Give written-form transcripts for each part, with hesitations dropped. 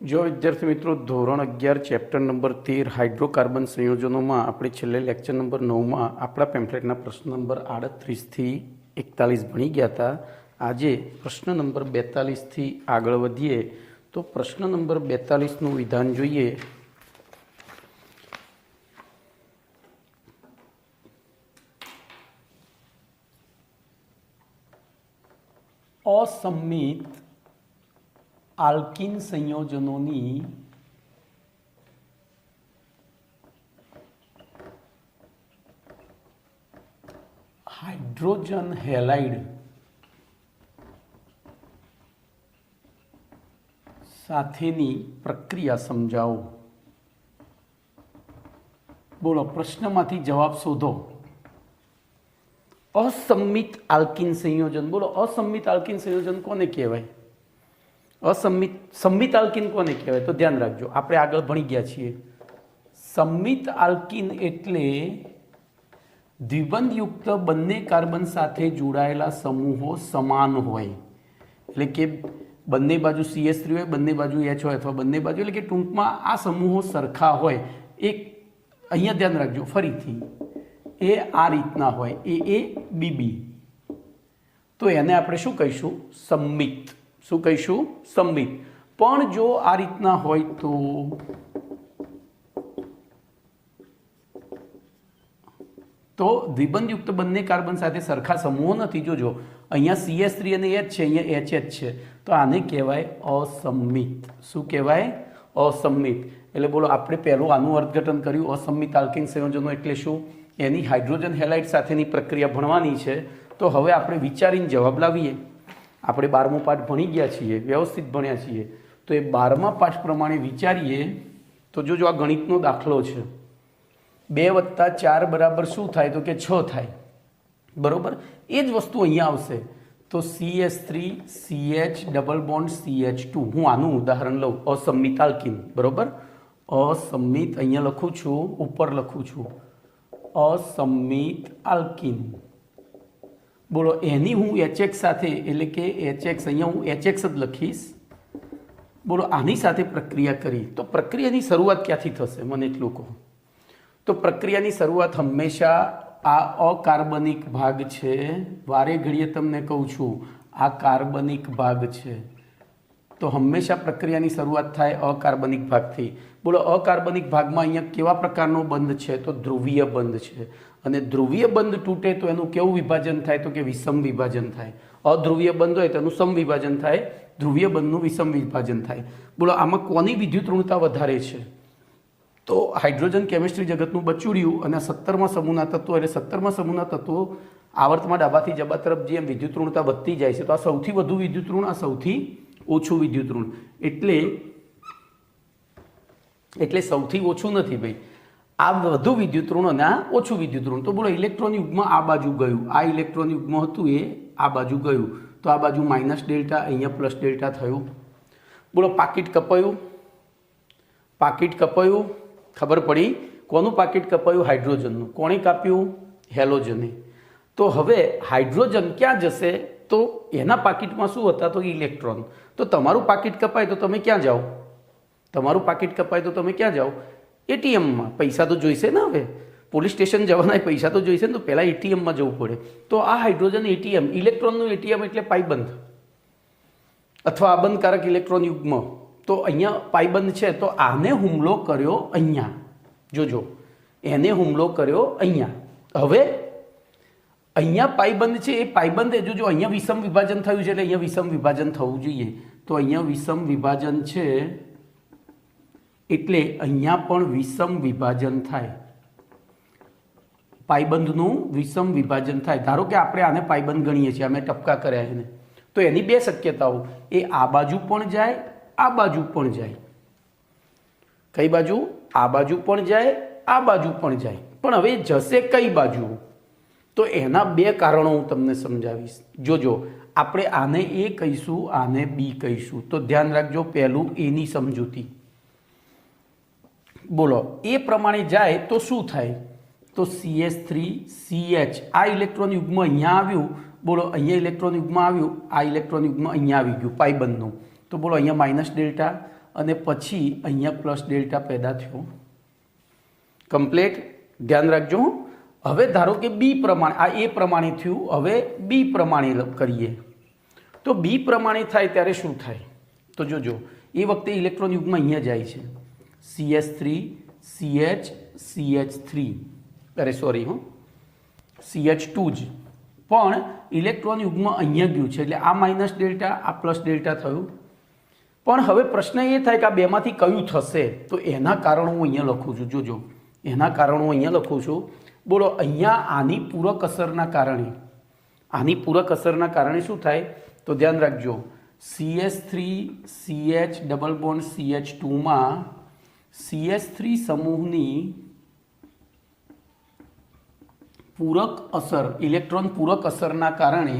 जो विद्यार्थी मित्रों धोरण 11 चैप्टर नंबर 13 हाइड्रोकार्बन संयोजनों में આપણે છેલ્લે લેક્ચર નંબર 9 માં આપણા પેમ્ફલેટના પ્રશ્ન નંબર 38 થી 41 ભણી ગયા હતા। આજે પ્રશ્ન નંબર 42 થી આગળ વધીએ તો પ્રશ્ન નંબર 42 નું વિધાન જોઈએ। असम्मित आल्किन संयोजनों हाइड्रोजन हेलाइड साथेनी प्रक्रिया समझाओ। बोलो प्रश्न मांथी जवाब शोधो। असम्मित आल्किन संयोजन, बोलो असम्मित आल्किन संयोजन कोने कहेवाय? असम्मित सम्मित आल्किन कोने कहेवाय? तो ध्यान राखजो, आपणे आगळ भणी गया छीए। सम्मित आल्किन एटले द्विबंधयुक्त बंने कार्बन साथे जोड़ायेला समूहो समान होय, एटले के बंने बाजू CH3 होय, बंने बाजू H होय अथवा बंने बाजू एटले के टूंकमां आ समूहो सरखा होय। एक अहींया ध्यान राखजो फरीथी ए आ रीतना होय, ए बी बी, तो एने आपणे शुं कहीशुं? सम्मित। शुं कहीशुं? सम्मित। पण जो आ रीतना होय तो द्विबंधयुक्त बंने कार्बन साथे सरखा समूहो नथी। जोजो अहींया CH3 અને H છે, अहींया HH છે, तो आने कहेवाय असम्मित। शुं कहेवाय? असम्मित। એટલે બોલો આપણે પહેલું આનું અર્થઘટન કર્યું। असम्मित आल्किन संयोजनो એટલે શું? એની હાઇડ્રોજન હેલાઇડ સાથેની પ્રક્રિયા ભણવાની છે। તો હવે આપણે વિચારીને જવાબ લાવીએ। આપણે 12મો પાઠ ભણી ગયા છીએ, વ્યવસ્થિત ભણ્યા છીએ, તો એ 12મા પાઠ પ્રમાણે વિચારીએ। તો જો આ ગણિતનો દાખલો છે, 2 + 4 બરાબર શું થાય? તો કે 6 થાય, બરોબર। એ જ વસ્તુ અહીંયા આવશે। તો CH3 CH double bond CH2, હું આનું ઉદાહરણ લઉં, असम्मित आल्किन, बरोबर। असम्मित અહીંયા લખું છું, ઉપર લખું છું असम्मित आल्किन। बोलो एनी हूँ HX साथे एटले के HX अहींया हूँ HX ज लखीश। बोलो आनी साथे प्रक्रिया करी तो प्रक्रियानी शरूआत क्यांथी थशे? मने एटलुं कहो। तो प्रक्रियानी शरूआत हमेशा आ अकार्बनिक भाग छे, वारे घड़ीए तमने कहूं छुं आ कार्बनिक भाग छे, तो हमेशा प्रक्रियानी शरूआत थाय अकार्बनिक भागथी। बोलो अकार्बनिक भागमां अहींया केवा प्रकारनो बंध छे? तो ध्रुवीय बंध छे, अने ध्रुवीय बंध तूटे तो एनुं केवुं विभाजन थाय? तो के विषम विभाजन थाय। अध्रुवीय बंध होय तो एनुं सम विभाजन थाय, ध्रुवीय बंधनुं विषम विभाजन थाय। बोलो आमां कोनी विद्युत ऋणता वधारे छे? तो हाइड्रोजन केमिस्ट्री जगतनुं बचूड्युं अने 17मा समूहना तत्वो एटले 17मा समूहना तत्वो आवर्तमां डाबाथी जबा तरफ जेम विद्युत ऋणता वधती जाय छे, तो आ सौथी वधु विद्युत ऋण, आ सौथी ओछुं विद्युत ऋण। એટલે સૌથી ઓછું નથી ભાઈ, આ વધુ વિદ્યુત ઋણ અને આ ઓછું વિદ્યુત ઋણ। તો બોલો ઇલેક્ટ્રોન યુગ્મ આ બાજુ ગયું, આ ઇલેક્ટ્રોન યુગ્મ હતું એ આ બાજુ ગયું, તો આ બાજુ માઇનસ ડેલ્ટા, અહીંયા પ્લસ ડેલ્ટા થયું। બોલો પાકીટ કપાયું, પાકીટ કપાયું, ખબર પડી? કોનું પાકીટ કપાયું? હાઇડ્રોજનનું। કોણે કાપ્યું? હેલોજને। તો હવે હાઇડ્રોજન ક્યાં જશે? તો એના પાકીટમાં શું હતા? તો ઇલેક્ટ્રોન। તો તમારું પાકીટ કપાય તો તમે ક્યાં જાઓ? તમારું પાકીટ કપાય તો તમે ક્યાં જાઓ? એટીએમમાં। પૈસા તો જોઈશે ને, હવે પોલીસ સ્ટેશન જવાના પૈસા તો જોઈશે ને, તો પહેલાં એટીએમમાં જવું પડે। તો આ હાઇડ્રોજન એટીએમ, ઇલેક્ટ્રોનનું એટીએમ એટલે પાઇબંધ અથવા આબંધકારક ઇલેક્ટ્રોન યુગ્મ। તો અહીંયા પાઇબંધ છે, તો આને હુમલો કર્યો અહીંયા, જોજો એને હુમલો કર્યો અહીંયા। હવે અહીંયા પાઇબંધ છે, એ પાઇબંધ જોજો અહીંયા વિષમ વિભાજન થયું છે, એટલે અહીંયા વિષમ વિભાજન થવું જોઈએ। તો અહીંયા વિષમ વિભાજન છે એટલે અહીંયા પણ વિષમ વિભાજન થાય, પાઇબંધનું વિષમ વિભાજન થાય। ધારો કે આપણે આને પાઇબંધ ગણીએ છીએ, અમે ટપકા કર્યા એને, તો એની બે શક્યતાઓ, એ આ બાજુ પણ જાય, આ બાજુ પણ જાય। કઈ બાજુ? આ બાજુ પણ જાય, આ બાજુ પણ જાય। પણ હવે જશે કઈ બાજુ? તો એના બે કારણો હું તમને સમજાવીશ। જોજો આપણે આને A કહીશું, આને B કહીશું। તો ધ્યાન રાખજો, પહેલું એની સમજૂતી। बोलो ए प्रमाणे जाए तो शू थाय? तो CH3 CH आ इलेक्ट्रॉन युग्म अहींया आव्युं, बोलो अहींया इलेक्ट्रॉन युग्म आव्युं, आ इलेक्ट्रॉन युग्म अहींया आवी गयुं पाइबंधनुं, तो बोलो अहींया माइनस डेल्टा અને પછી અહીંયા પ્લસ ડેલ્ટા પેદા થયો. કમ્પ્લીટ. ધ્યાન રાખજો. હવે ધારો કે બી પ્રમાણે, આ એ પ્રમાણે થયું, હવે બી પ્રમાણે કરીએ તો બી પ્રમાણે થાય ત્યારે શું થાય? તો જોજો, એ વખતે ઇલેક્ટ્રોન યુગ્મ અહીંયા જાય છે, CH3 CH CH3, અરે સોરી CH2 જ, પણ ઇલેક્ટ્રોન યુગ્મ અહીંયા ગયું છે એટલે આ માઇનસ ડેલ્ટા, આ પ્લસ ડેલ્ટા થયું. પણ હવે પ્રશ્ન એ થાય કે આ બેમાંથી કયું થશે? તો એના કારણો હું અહીંયા લખું છું. જોજો, એના કારણો અહીંયા લખું છું. બોલો, અહીંયા આની પૂરક અસરના કારણે, આની પૂરક અસરના કારણે શું થાય? તો ધ્યાન રાખજો, CH3 CH double bond CH2 માં CH3 સમૂહની પૂરક અસર, ઇલેક્ટ્રોન પૂરક અસરના કારણે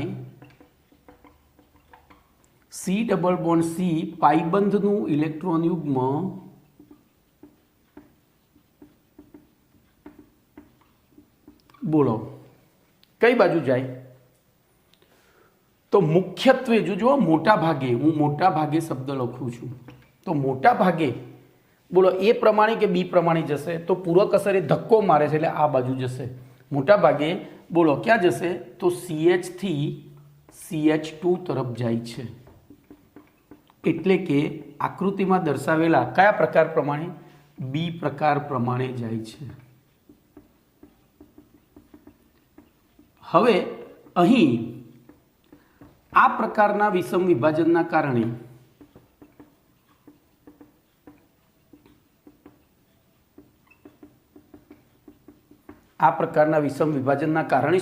C ડબલ બોન્ડ C પાઈબંધનું ઇલેક્ટ્રોન યુગ્મ બોલો કઈ બાજુ જાય? તો મુખ્યત્વે જો મોટા ભાગે, હું મોટા ભાગે શબ્દ લખું છું, તો મોટા ભાગે બોલો એ પ્રમાણે કે બી પ્રમાણે જશે? તો પૂરક અસર એ ધક્કો મારે છે એટલે આ બાજુ જશે. મોટા ભાગે બોલો ક્યાં જશે? તો CH થી CH2 તરફ જાય છે. એટલે કે આકૃતિમાં દર્શાવેલા કયા પ્રકાર પ્રમાણે? બી પ્રકાર પ્રમાણે જાય છે. હવે અહીં આ પ્રકારના વિષમ વિભાજનના કારણે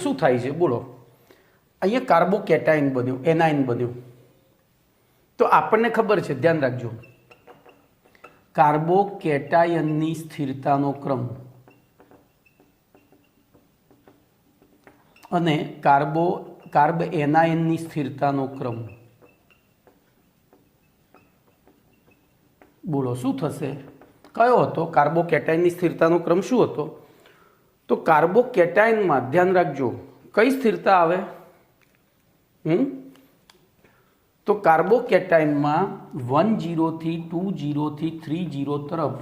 શું થાય છે? બોલો, અહીંયા કાર્બોકેટાઇન બન્યું, એનાઇન બન્યું. તો આપણને ખબર છે, ધ્યાન રાખજો, કાર્બોકેટાયનની સ્થિરતાનો ક્રમ અને કાર્બ એનાયનની સ્થિરતાનો ક્રમ, બોલો શું થશે? કયો હતો? કાર્બોકેટાયનની સ્થિરતાનો ક્રમ શું હતો? તો કાર્બોકેટાયનમાં ધ્યાન રાખજો કઈ સ્થિરતા આવે? તો કાર્બોકેટાયનમાં 10 થી 20 થી 30 તરફ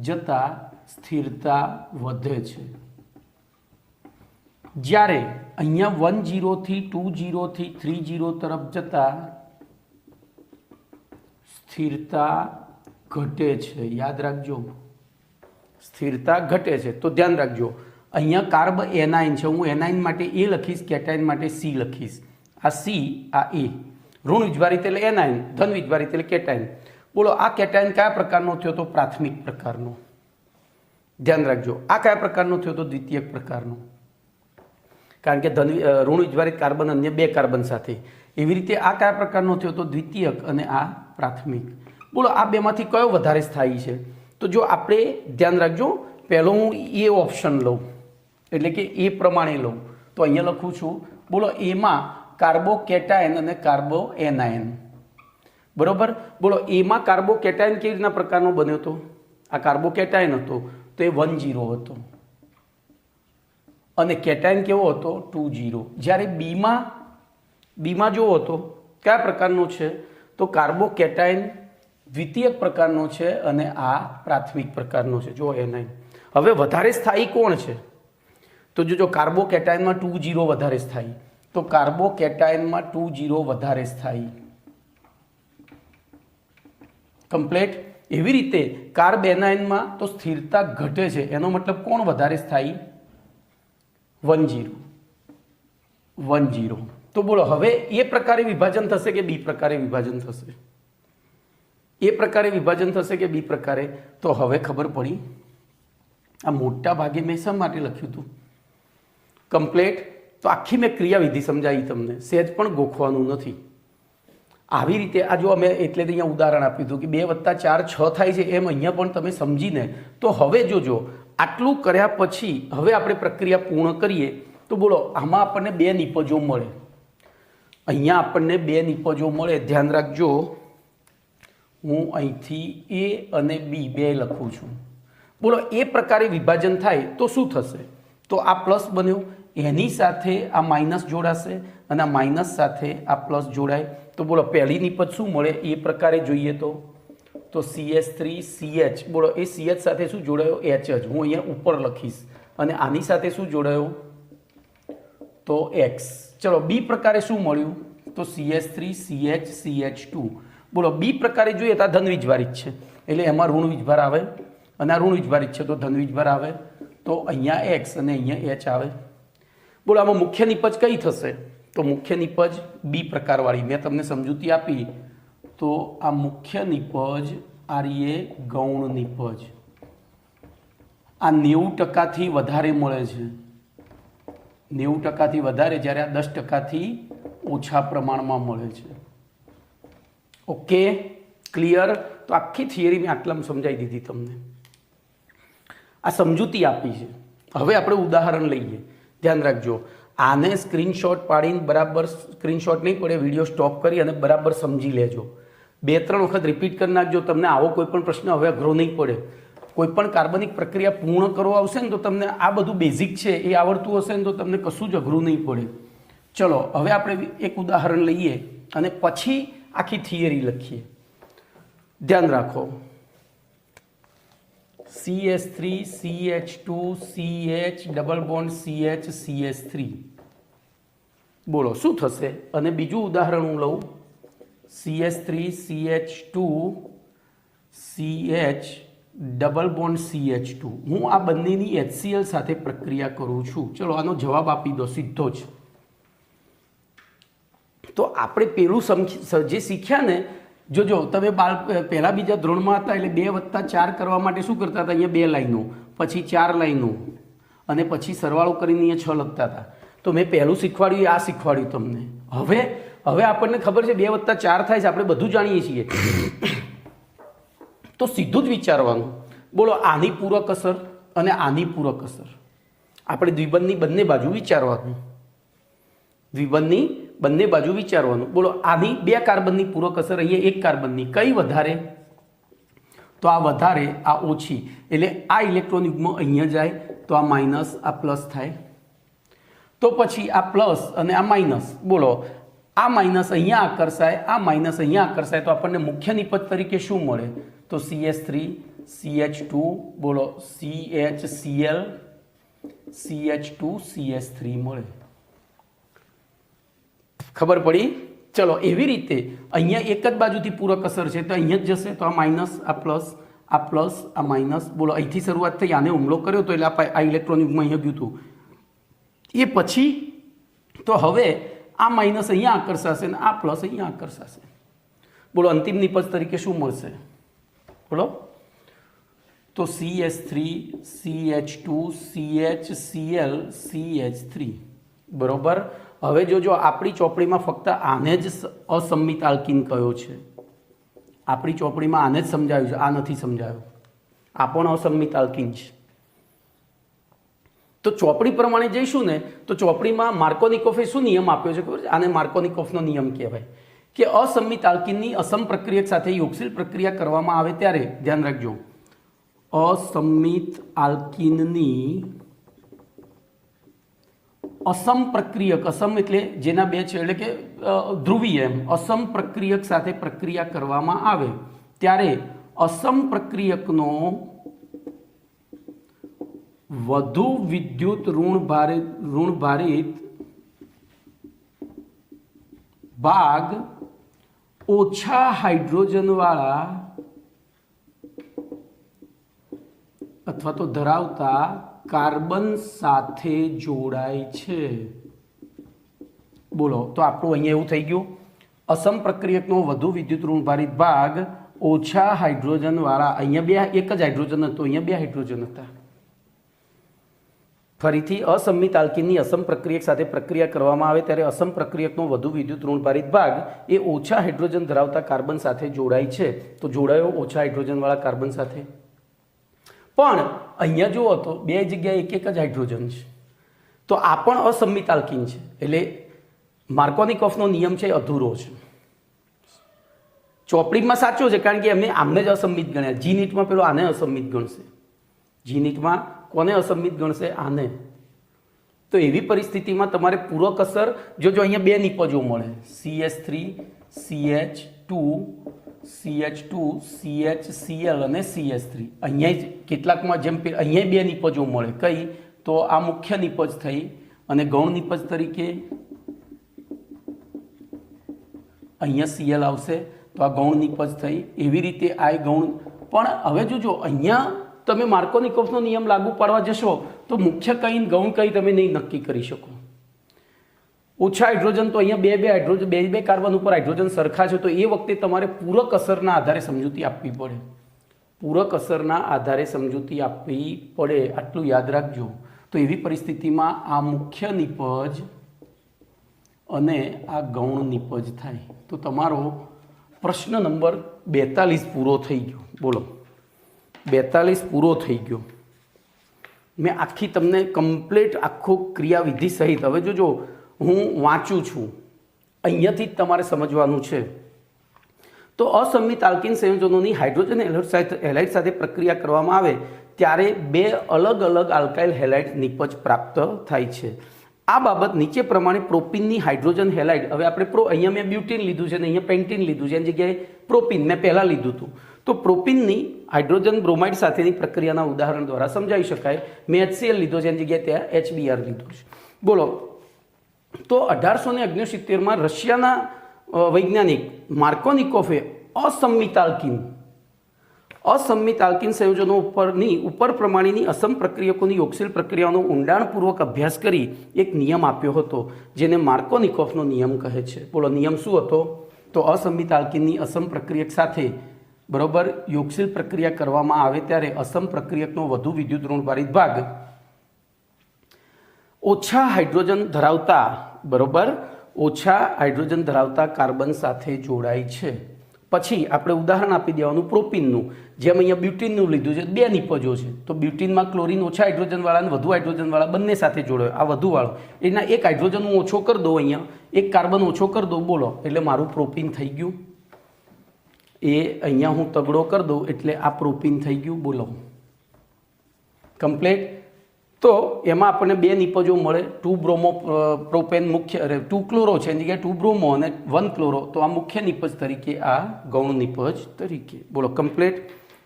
જતા સ્થિરતા વધે છે, જ્યારે અહીંયા 10 થી 20 થી 30 તરફ જતા સ્થિરતા ઘટે છે. યાદ રાખજો, સ્થિરતા ઘટે છે. તો ધ્યાન રાખજો, અહીંયા કાર્બ એનાઇન છે, હું એનાઇન માટે એ લખીશ, કેટાઇન માટે સી લખીશ. આ સી, આ એ. ઋણ વીજભારિત એટલે એનાઇન, ધન વીજભારિત એટલે કેટાઇન. બોલો, આ કેટાઇન કયા પ્રકારનો થયો? તો પ્રાથમિક પ્રકારનો. ધ્યાન રાખજો, આ કયા પ્રકારનો થયો? તો દ્વિતીયક પ્રકારનો. કારણ કે ઋણ વીજભારિત કાર્બન અન્ય બે કાર્બન સાથે. એવી રીતે આ કયા પ્રકારનો થયો? તો દ્વિતીયક, અને આ પ્રાથમિક. બોલો, આ બેમાંથી કયો વધારે સ્થાયી છે? તો જો આપણે ધ્યાન રાખજો, પહેલો હું એ ઓપ્શન લઉં, એટલે કે એ પ્રમાણે લઉં, તો અહીંયા લખું છું. બોલો, એમાં કાર્બોકેટાયન અને કાર્બો એનાયન, બરોબર. બોલો, એમાં કાર્બોકેટાયન કેવી રીતના પ્રકારનો બન્યો હતો? આ કાર્બોકેટાયન હતો તો એ 10 હતો, અને કેટાયન કેવો હતો? 20. જ્યારે બીમાં જોવો હતો કયા પ્રકારનો છે? તો કાર્બોકેટાયન દ્વિતીયક પ્રકારનો છે અને આ પ્રાથમિક પ્રકારનો છે. જો એનાઇન. હવે વધારે સ્થાયી કોણ છે? તો જો કાર્બોકેટાયનમાં 20 વધારે સ્થાયી, તો કાર્બોકેટાયનમાં 20 વધારે સ્થાયી. કમ્પ્લીટ. એવી રીતે કાર્બ એનાઇનમાં તો સ્થિરતા ઘટે છે, એનો મતલબ કોણ વધારે સ્થાયી? 10. તો બોલો, હવે એ પ્રકારે વિભાજન થશે કે બી પ્રકારે વિભાજન થશે? એ પ્રકારે વિભાજન થશે કે બી પ્રકારે? તો હવે ખબર પડી. આ મોટા ભાગે મેં શા માટે લખ્યું હતું? કમ્પ્લીટ. તો આખી મેં ક્રિયાવિધિ સમજાવી તમને, સહેજ પણ ગોખવાનું નથી. આવી રીતે આ જો અમે એટલે અહીંયા ઉદાહરણ આપ્યું હતું કે 2 + 4 6 થાય છે, એમ અહીંયા પણ તમે સમજીને. તો હવે જોજો, આટલું કર્યા પછી હવે આપણે પ્રક્રિયા પૂર્ણ કરીએ તો બોલો, આમાં આપણને 2 નિપજો મળે. અહીંયા આપણને 2 નિપજો મળે. ધ્યાન રાખજો, હું અહીંથી એ અને બી 2 લખું છું. બોલો, એ પ્રકારે વિભાજન થાય તો શું થશે? તો આ પ્લસ બન્યો, એની સાથે આ માઇનસ જોડાશે અને આ માઇનસ સાથે આ પ્લસ જોડાય. તો બોલો, પહેલી નિપજ શું મળે? એ પ્રકારે જોઈએ તો તો CH3CH બોલો એ CH સાથે શું જોડાયો H જ હું અહીંયા ઉપર લખીશ અને આની સાથે શું જોડાયો તો X ચલો બી પ્રકારે શું મળ્યું તો CH3CH2 બોલો બી પ્રકારે જોઈએ તો આ ધન વીજભારિત છે એટલે એમાં ઋણ વીજભાર આવે અને આ ઋણ વીજભારિત છે તો ધન વીજભાર આવે તો અહીંયા X અને અહીંયા H આવે બોલો આમાં મુખ્ય નિપજ કઈ થશે તો મુખ્ય નિપજ બી પ્રકારવાળી મેં તમને સમજૂતી આપી તો આ મુખ્ય નિપજ આર્ય ગૌણ નિપજ આ 90%થી વધારે મળે છે 90%થી વધારે જ્યારે આ 10%થી ઓછા પ્રમાણમાં મળે છે ઓકે ક્લિયર તો આખી થિયરી મેં આટલામાં સમજાવી દીધી તમને આ સમજૂતી આપી છે હવે આપણે ઉદાહરણ લઈએ ધ્યાન રાખજો આને સ્ક્રીનશોટ પાડીને બરાબર સ્ક્રીનશોટ નહીં પડે વિડીયો સ્ટોપ કરી અને બરાબર સમજી લેજો 2-3 વખત રિપીટ કરી નાખજો તમને આવો કોઈ પણ પ્રશ્ન હવે અઘરો નહીં પડે કોઈ પણ કાર્બનિક પ્રક્રિયા પૂર્ણ કરવા આવશે ને તો તમને આ બધું બેઝિક છે એ આવડતું હશે ને તો તમને કશું જ અઘરું નહીં પડે ચલો હવે આપણે એક ઉદાહરણ લઈએ અને પછી આખી થિયરી લખીએ ધ્યાન રાખો CH3 CH2 CH double bond CH CH3 બોલો શું થશે અને બીજું ઉદાહરણ હું લઉં CH3 CH2 CH double bond CH2 હું આ બંનેની HCl સાથે પ્રક્રિયા કરું છું ચલો આનો જવાબ આપી દો સીધો જ તો આપણે પેલું જે શીખ્યા ને જોજો તમે પહેલા બીજા ધોરણમાં હતા એટલે 2+4 કરવા માટે શું કરતા હતા અહીંયા 2 લાઈનો પછી 4 લાઈનો અને પછી સરવાળો કરીને અહીંયા 6 લખતા હતા તો મેં પહેલું શીખવાડ્યું આ શીખવાડ્યું તમને હવે આપણને ખબર છે 2+4 થાય છે આપણે બધું જાણીએ છીએ તો સીધું જ વિચારવાનું બોલો આની પૂરક અસર અને આની પૂરક અસર આપણે દ્વિબંધની બંને બાજુ વિચારવાનું દ્વિબંધની બંને બાજુ વિચારવાનું બોલો આની 2 કાર્બનની પૂરક અસર અહીંયા 1 કાર્બનની કઈ વધારે તો આ વધારે આ ઓછી એટલે આ ઇલેક્ટ્રોન યુગ્મ અહીંયા જાય તો આ માઇનસ આ પ્લસ થાય તો પછી આ પ્લસ અને આ માઇનસ બોલો આ માઇનસ અહીંયા આકર્ષાય આ માઇનસ અહીંયા આકર્ષાય તો આપણને મુખ્ય નિપજ તરીકે શું મળે તો CH3 CH2 બોલો CHCl CH2 CH3 મળે ખબર પડી ચલો એવી રીતે અહીંયા એક જ બાજુથી પૂરક અસર છે તો અહીંયા જ જશે તો આ માઇનસ આ પ્લસ આ માઇનસ બોલો અહીંથી શરૂઆત થઈ આને હુમલો કર્યો તો એટલે આ ઇલેક્ટ્રોન યુગમાં અહીંયા ગયું હતું એ પછી તો હવે આ માઇનસ અહીંયા આકર્ષાશે અને આ પ્લસ અહીંયા આકર્ષાશે બોલો અંતિમ નિપજ તરીકે શું મળશે બોલો તો CH3 CH2 CHCl CH3 બરોબર હવે જો આપણી ચોપડીમાં ફક્ત આને જ અસંમિત આલ્કીન કયો છે આપણી ચોપડીમાં આને જ સમજાવ્યું છે આ નથી સમજાવ્યું આ પણ અસંમિત આલ્કીન છે તો ચોપડી પ્રમાણે જઈશું ને તો ચોપડીમાં માર્કોનિકોફે શું નિયમ આપ્યો છે ખબર છે આને માર્કોનિકોફનો નિયમ કહેવાય કે અસંમિત આલ્કીનની અસમ પ્રક્રિયક સાથે યોગશીલ પ્રક્રિયા કરવામાં આવે ત્યારે ધ્યાન રાખજો અસંમિત આલ્કીનની અસમ પ્રક્રિયક અસમ એટલે જેના 2 છે એટલે કે ધ્રુવીય એમ અસમ પ્રક્રિયક સાથે પ્રક્રિયા કરવામાં આવે ત્યારે અસમ પ્રક્રિયકનો વધુ વિદ્યુત ઋણ ભારિત ભાગ ઓછા હાઇડ્રોજન વાળા અથવા તો ધરાવતા કાર્બન સાથે જોડાય છે બોલો તો આપણું અહીંયા એવું થઈ ગયું અસમ પ્રક્રિયકનો વધુ વિદ્યુત ઋણભારિત ભાગ ઓછા હાઇડ્રોજન વાળા અહીંયા એક જ હાઇડ્રોજન હતો અહીંયા 2 હાઇડ્રોજન હતા ફરીથી અસંમિત આલ્કીનની અસમ પ્રક્રિયક સાથે પ્રક્રિયા કરવામાં આવે ત્યારે અસમ પ્રક્રિયકનો વધુ વિદ્યુત ઋણભારિત ભાગ એ ઓછા હાઇડ્રોજન ધરાવતા કાર્બન સાથે જોડાય છે તો જોડાયો ઓછા હાઇડ્રોજન વાળા કાર્બન સાથે પણ અહીંયા જુઓ તો 2 જગ્યાએ એક જ હાઇડ્રોજન છે તો આ પણ અસંમિત આલ્કીન છે એટલે માર્કોનિકોફનો નિયમ છે અધૂરો છે ચોપડીમાં સાચો છે કારણ કે એમને આમને જ અસંમિત ગણ્યા જી નીટમાં પેલો આને અસંમિત ગણશે જી નીટમાં કોને અસંમિત ગણશે આને તો એવી પરિસ્થિતિમાં તમારે પૂરક અસર જો અહીંયા 2 નિપજો મળે CH3 CH2 CH2 CHCl અને CS3 અહીંયા કેટલાકમાં જેમ અહીંયા બે નિપજો મળે કઈ તો આ મુખ્ય નિપજ થઈ અને ગૌણ નિપજ તરીકે અહીંયા Cl આવશે તો આ ગૌણ નિપજ થઈ એવી રીતે આ ગૌણ પણ હવે જોજો અહીંયા તમે માર્કોનિકોફનો નિયમ લાગુ પાડવા જશો તો મુખ્ય કઈ ગૌણ કઈ તમે નહીં નક્કી કરી શકો ઓછા હાઇડ્રોજન તો અહીંયા બે કાર્બન ઉપર હાઇડ્રોજન સરખા છે તો એ વખતે તમારે પૂરક અસરના આધારે સમજૂતી આપવી પડે પૂરક અસરના આધારે સમજૂતી આપવી પડે આટલું યાદ રાખજો તો એવી પરિસ્થિતિમાં આ મુખ્ય નિપજ અને આ ગૌણ નિપજ થાય તો તમારો પ્રશ્ન નંબર 42 પૂરો થઈ ગયો બોલો 42 પૂરો થઈ ગયો મેં આખી તમને કમ્પ્લીટ આખો ક્રિયાવિધિ સહિત હવે જોજો હું વાંચું છું અહીંયાથી જ તમારે સમજવાનું છે તો અસંમિત આલ્કિન સંયોજનોની હાઇડ્રોજન હેલાઇડ સાથે પ્રક્રિયા કરવામાં આવે ત્યારે બે અલગ અલગ આલ્કાઇલ હેલાઇડ નિપજ પ્રાપ્ત થાય છે આ બાબત નીચે પ્રમાણે પ્રોપીનની હાઇડ્રોજન હેલાઇડ હવે આપણે અહીંયા મેં બ્યુટીન લીધું છે અને અહીંયા પેન્ટીન લીધું છે એની જગ્યાએ પ્રોપીન મેં પહેલાં લીધું હતું તો પ્રોપીનની હાઇડ્રોજન બ્રોમાઇડ સાથેની પ્રક્રિયાના ઉદાહરણ દ્વારા સમજાવી શકાય મેં HCl લીધો છે એની જગ્યાએ ત્યાં HBr લીધું છે બોલો તો 1869માં રશિયાના વૈજ્ઞાનિક માર્કોનિકોફે અસંમિત આલ્કિન સંયોજનો ઉપર પ્રમાણેની અસમ પ્રક્રિયકોની યોગશીલ પ્રક્રિયાનો ઊંડાણપૂર્વક અભ્યાસ કરી એક નિયમ આપ્યો હતો જેને માર્કોનિકોફનો નિયમ કહે છે બોલો નિયમ શું હતો તો અસંમિત આલ્કિનની અસમ પ્રક્રિયક સાથે બરોબર યોગશીલ પ્રક્રિયા કરવામાં આવે ત્યારે અસમ પ્રક્રિયકનો વધુ વિદ્યુત ઋણભારિત ભાગ ઓછા હાઇડ્રોજન ધરાવતા કાર્બન સાથે જોડાય છે પછી આપણે ઉદાહરણ આપી દેવાનું પ્રોપીનનું જેમ અહીંયા બ્યુટીનનું લીધું છે બે નિપજો છે તો બ્યુટીનમાં ક્લોરીન ઓછા હાઇડ્રોજનવાળા અને વધુ હાઇડ્રોજનવાળા બંને સાથે જોડાયો આ વધુવાળો એના એક હાઇડ્રોજન હું ઓછો કરી દઉં અહીંયા એક કાર્બન ઓછો કરી દઉં બોલો એટલે મારું પ્રોપીન થઈ ગયું એ અહીંયા હું તગડો કરી દઉં એટલે આ પ્રોપીન થઈ ગયું બોલો કમ્પ્લીટ તો એમાં આપણને બે નિપજો મળે 2 બ્રોમો પ્રોપેન મુખ્ય 2 ક્લોરો છે એની જગ્યાએ 2 બ્રોમો અને 1 ક્લોરો તો આ મુખ્ય નિપજ તરીકે આ ગૌણ નિપજ તરીકે બોલો કમ્પ્લીટ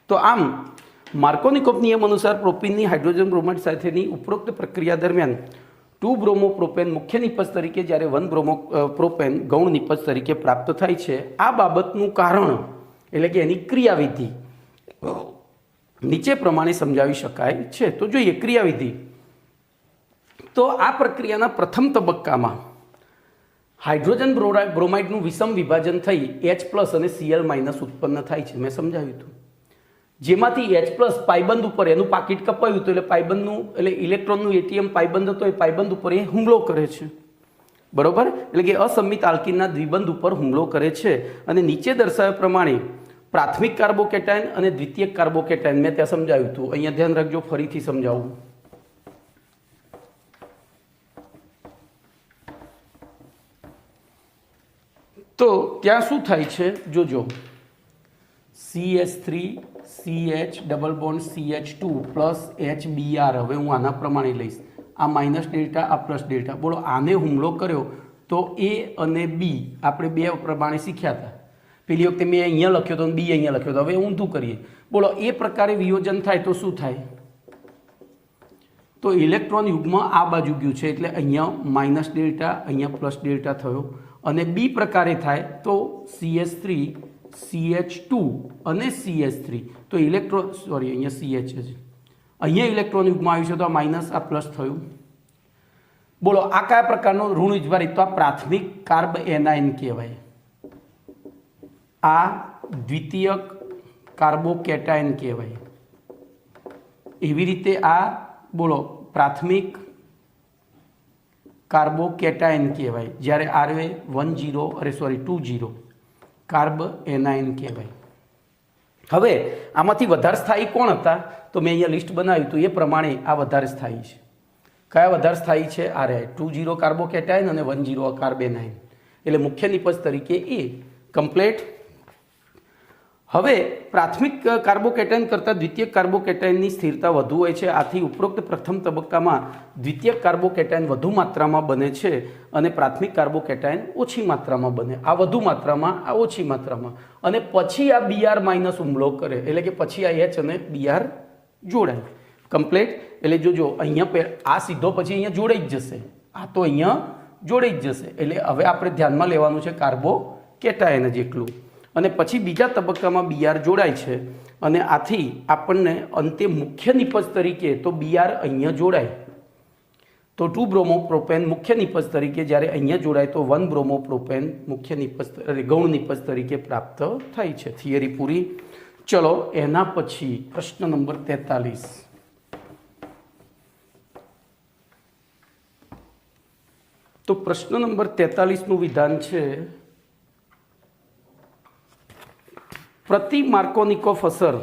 તો આમ માર્કોનિકોફ નિયમ અનુસાર પ્રોપીનની હાઇડ્રોજન બ્રોમાઇડ સાથેની ઉપરોક્ત પ્રક્રિયા દરમિયાન 2 બ્રોમો પ્રોપેન મુખ્ય નિપજ તરીકે જ્યારે 1 બ્રોમો પ્રોપેન ગૌણ નિપજ તરીકે પ્રાપ્ત થાય છે આ બાબતનું કારણ એટલે કે એની ક્રિયાવિધિ નીચે પ્રમાણે સમજાવી શકાય છે તો જોઈએ ક્રિયાવિધિ તો આ પ્રક્રિયાના પ્રથમ તબક્કામાં હાઇડ્રોજન બ્રોમાઇડનું વિષમ વિભાજન થઈ H+ અને Cl- ઉત્પન્ન થાય છે મેં સમજાવ્યું હતું જેમાંથી H+ પાયબંધ ઉપર એનું પાકીટ કપાયું હતું એટલે પાયબંધનું એટલે ઇલેક્ટ્રોનનું એટીએમ પાયબંધ હતો એ પાયબંધ ઉપર એ હુમલો કરે છે બરોબર એટલે કે અસંમિત આલ્કિનના દ્વિબંધ ઉપર હુમલો કરે છે અને નીચે દર્શાવ્યા પ્રમાણે પ્રાથમિક કાર્બોકેટાયન અને દ્વિતીયક કાર્બોકેટાયન મેં ત્યાં સમજાવ્યું હતું અહીંયા ધ્યાન રાખજો ફરીથી સમજાવું તો ત્યાં શું થાય છે જોજો CH3 CH double bond CH2 plus HBr હવે હું આના પ્રમાણે લઈશ આ માઇનસ ડેલ્ટા આ પ્લસ ડેલ્ટા બોલો આને હુમલો કર્યો તો A અને B આપણે બે પ્રમાણે શીખ્યા હતા પેલી વખતે મેં અહીંયા લખ્યો હતો બી અહીંયા લખ્યો હતો હવે ઊંધું કરીએ બોલો એ પ્રકારે વિયોજન થાય તો શું થાય તો ઇલેક્ટ્રોન યુગ્મ આ બાજુ ગયું છે એટલે અહીંયા માઇનસ ડેલ્ટા અહીંયા પ્લસ ડેલ્ટા થયો અને બી પ્રકારે થાય તો CH3 CH2 અને CH3 તો ઇલેક્ટ્રોન સોરી અહીંયા CH છે અહીંયા ઇલેક્ટ્રોન યુગ્મ આવ્યું છે તો આ માઇનસ આ પ્લસ થયું બોલો આ કયા પ્રકારનો ઋણ વીજભારિત તો આ પ્રાથમિક કાર્બ એનાયન કહેવાય આ દ્વિતીયક કાર્બોકેટાયન કહેવાય એવી રીતે આ બોલો પ્રાથમિક કાર્બોકેટાયન કહેવાય જ્યારે આરવે 20 કાર્બ એનાયન કહેવાય હવે આમાંથી વધારે સ્થાયી કોણ હતા તો મેં અહીંયા લિસ્ટ બનાવ્યું હતું એ પ્રમાણે આ વધારે સ્થાયી છે કયા વધારે સ્થાયી છે આરએ 20 કાર્બોકેટાયન અને 10 કાર્બ એનાયન એટલે મુખ્ય નિપજ તરીકે એ કમ્પ્લીટ હવે પ્રાથમિક કાર્બોકેટાયન કરતાં દ્વિતીયક કાર્બોકેટાયનની સ્થિરતા વધુ હોય છે. આથી ઉપરોક્ત પ્રથમ તબક્કામાં દ્વિતીયક કાર્બોકેટાયન વધુ માત્રામાં બને છે અને પ્રાથમિક કાર્બોકેટાયન ઓછી માત્રામાં બને. આ વધુ માત્રામાં, આ ઓછી માત્રામાં, અને પછી આ Br માઇનસ હુમલો કરે, એટલે કે પછી આ H અને Br જોડાય કમ્પ્લીટ. એટલે જોજો અહીંયા આ સીધો પછી અહીંયા જોડાઈ જ જશે, આ તો અહીંયા જોડાઈ જ જશે. એટલે હવે આપણે ધ્યાનમાં લેવાનું છે કાર્બોકેટાયન જ એકલું, અને પછી બીજા તબક્કામાં Br જોડાય છે અને આથી આપણને અંતે મુખ્ય નિપજ તરીકે તો Br અહીંયા જોડાય તો 2 બ્રોમોપ્રોપેન મુખ્ય નિપજ તરીકે, જ્યારે અહીંયા જોડાય તો 1 બ્રોમોપ્રોપેન મુખ્ય નિપજ ગૌણ નિપજ તરીકે પ્રાપ્ત થાય છે. થિયરી પૂરી. ચલો એના પછી પ્રશ્ન નંબર 43. તો પ્રશ્ન નંબર 43નું વિધાન છે પ્રતિ માર્કોનિકોફ અસર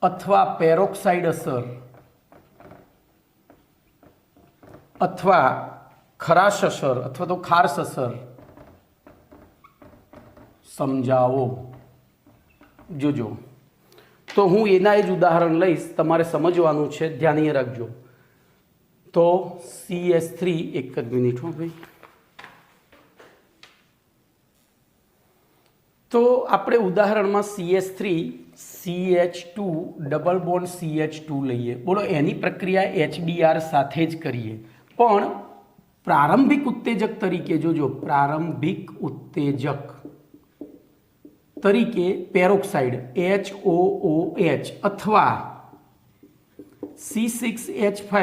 અથવા પેરોક્સાઇડ અસર અથવા ખરાશ અસર અથવા તો ખારશ અસર સમજાવો. જોજો, તો હું એના જ ઉદાહરણ લઈશ, તમારે સમજવાનું છે, ધ્યાન રાખજો. તો CS3, એક જ મિનિટ હો ભાઈ. તો આપણે ઉદાહરણમાં CS3 CH2 double bond CH2 લઈએ. બોલો એની પ્રક્રિયા HBr સાથે જ કરીએ, પણ પ્રારંભિક ઉત્તેજક તરીકે, જોજો પ્રારંભિક ઉત્તેજક તરીકે પેરોક્સાઇડ HOOH અથવા C6H5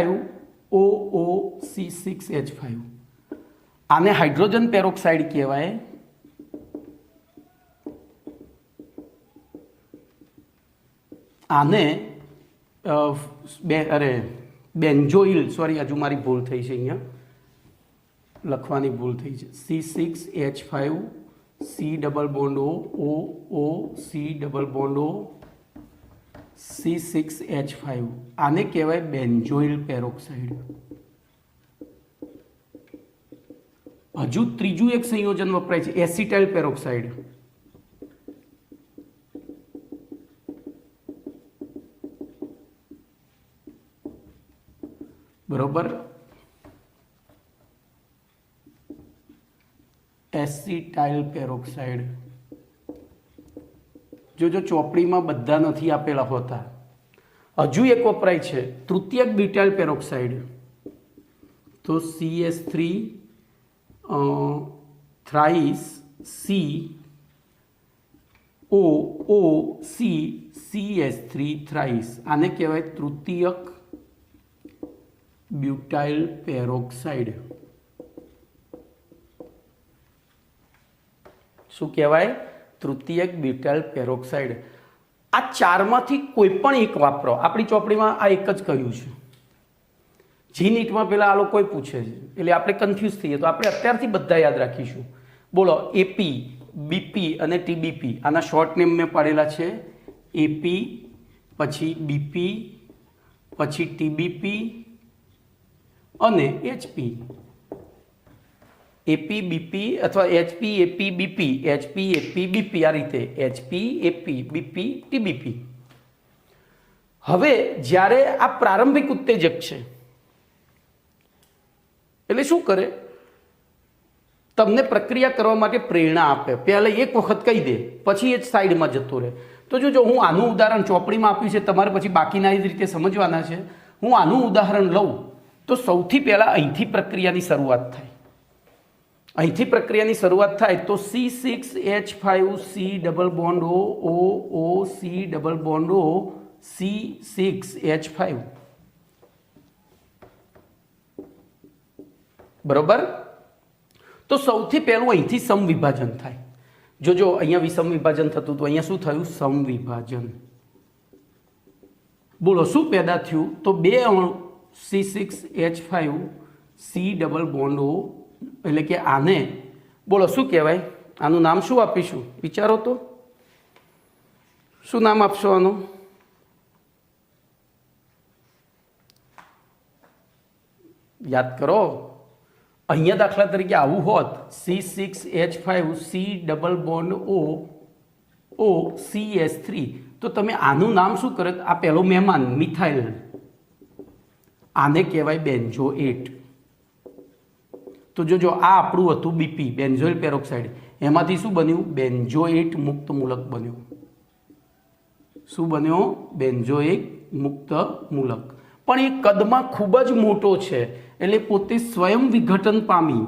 OOC6H5, આને હાઇડ્રોજન પેરોક્સાઇડ કહેવાય. આને બેન્ઝોઇલ, સોરી હજુ મારી ભૂલ થઈ છે, અહીંયા લખવાની ભૂલ થઈ છે. C6H5 C double bond O C double bond O C6H5, આને કહેવાય બેન્ઝોઇલ પેરોક્સાઇડ. હજુ ત્રીજું એક સંયોજન વપરાય છે એસિટાઇલ પેરોક્સાઇડ. બરોબર, એસિટાઇલ પેરોક્સાઇડ. જો ચોપડીમાં બધા નથી આપેલા હોતા. હજુ એક વપરાય છે તૃતીયક બ્યુટાઇલ પેરોક્સાઇડ. તો CS3 thrice C OOC CS3 thrice, આને કહેવાય તૃતીયક બ્યુટાઇલ પેરોક્સાઇડ. શું કહેવાય? તૃતીયક બ્યુટાઇલ પેરોક્સાઇડ. આ ચારમાંથી કોઈ પણ એક વાપરો. આપણી ચોપડીમાં આ એક જ કહ્યું છે. જી નીટમાં પેલા આ લોકો પૂછે છે એટલે આપણે કન્ફ્યુઝ થઈએ, તો આપણે અત્યારથી બધા યાદ રાખીશું. બોલો AP, BP અને TBP, આના શોર્ટ નેમ મેં પાડેલા છે. AP પછી BP પછી TBP અને HP. AP BP અથવા HP AP BP, HP AP BP, આ રીતે HP AP BP TBP. હવે જ્યારે આ પ્રારંભિક ઉત્તેજક છે એટલે શું કરે? તમને પ્રક્રિયા કરવા માટે પ્રેરણા આપે. પહેલા એક વખત કહી દે, પછી એ જ સાઈડમાં જતો રહે. તો જો હું આનું ઉદાહરણ ચોપડીમાં આપ્યું છે, તમારે પછી બાકીના જ રીતે સમજવાના છે. હું આનું ઉદાહરણ લઉં તો સૌથી પહેલાં અહીંથી પ્રક્રિયાની શરૂઆત થાય. અહીંથી પ્રક્રિયાની શરૂઆત થાય તો C6H5 C double bond O C double bond O C6H5. બરોબર? તો સૌથી પહેલું અહીંથી સમવિભાજન થાય. જો અહીંયા વિષમ વિભાજન થતું તો અહીંયા શું થયું? સમવિભાજન. બોલો શું પેદા થયું? તો બે અણુ C6H5 C double bond O, એટલે કે આને બોલો શું કહેવાય? આનું નામ શું આપીશું? વિચારો તો, શું નામ આપશો આનું? યાદ કરો, અહીંયા દાખલા તરીકે આવું હોત C6H5 C double bond O CS3, તો તમે આનું નામ શું કરે? આ પહેલો મહેમાન મિથાઇલ, આને કહેવાય બેન્ઝોએટ. તો જોજો આ આપણું હતું બીપી બેન્ઝોઇલ પેરોક્સાઇડ, એમાંથી શું બન્યું? બેન્ઝોએટ મુક્ત મૂલક બન્યું. શું બન્યો? બેન્ઝોએટ મુક્ત મૂલક. પણ એ કદમાં ખૂબ જ મોટો છે એટલે પોતે સ્વયં વિઘટન પામી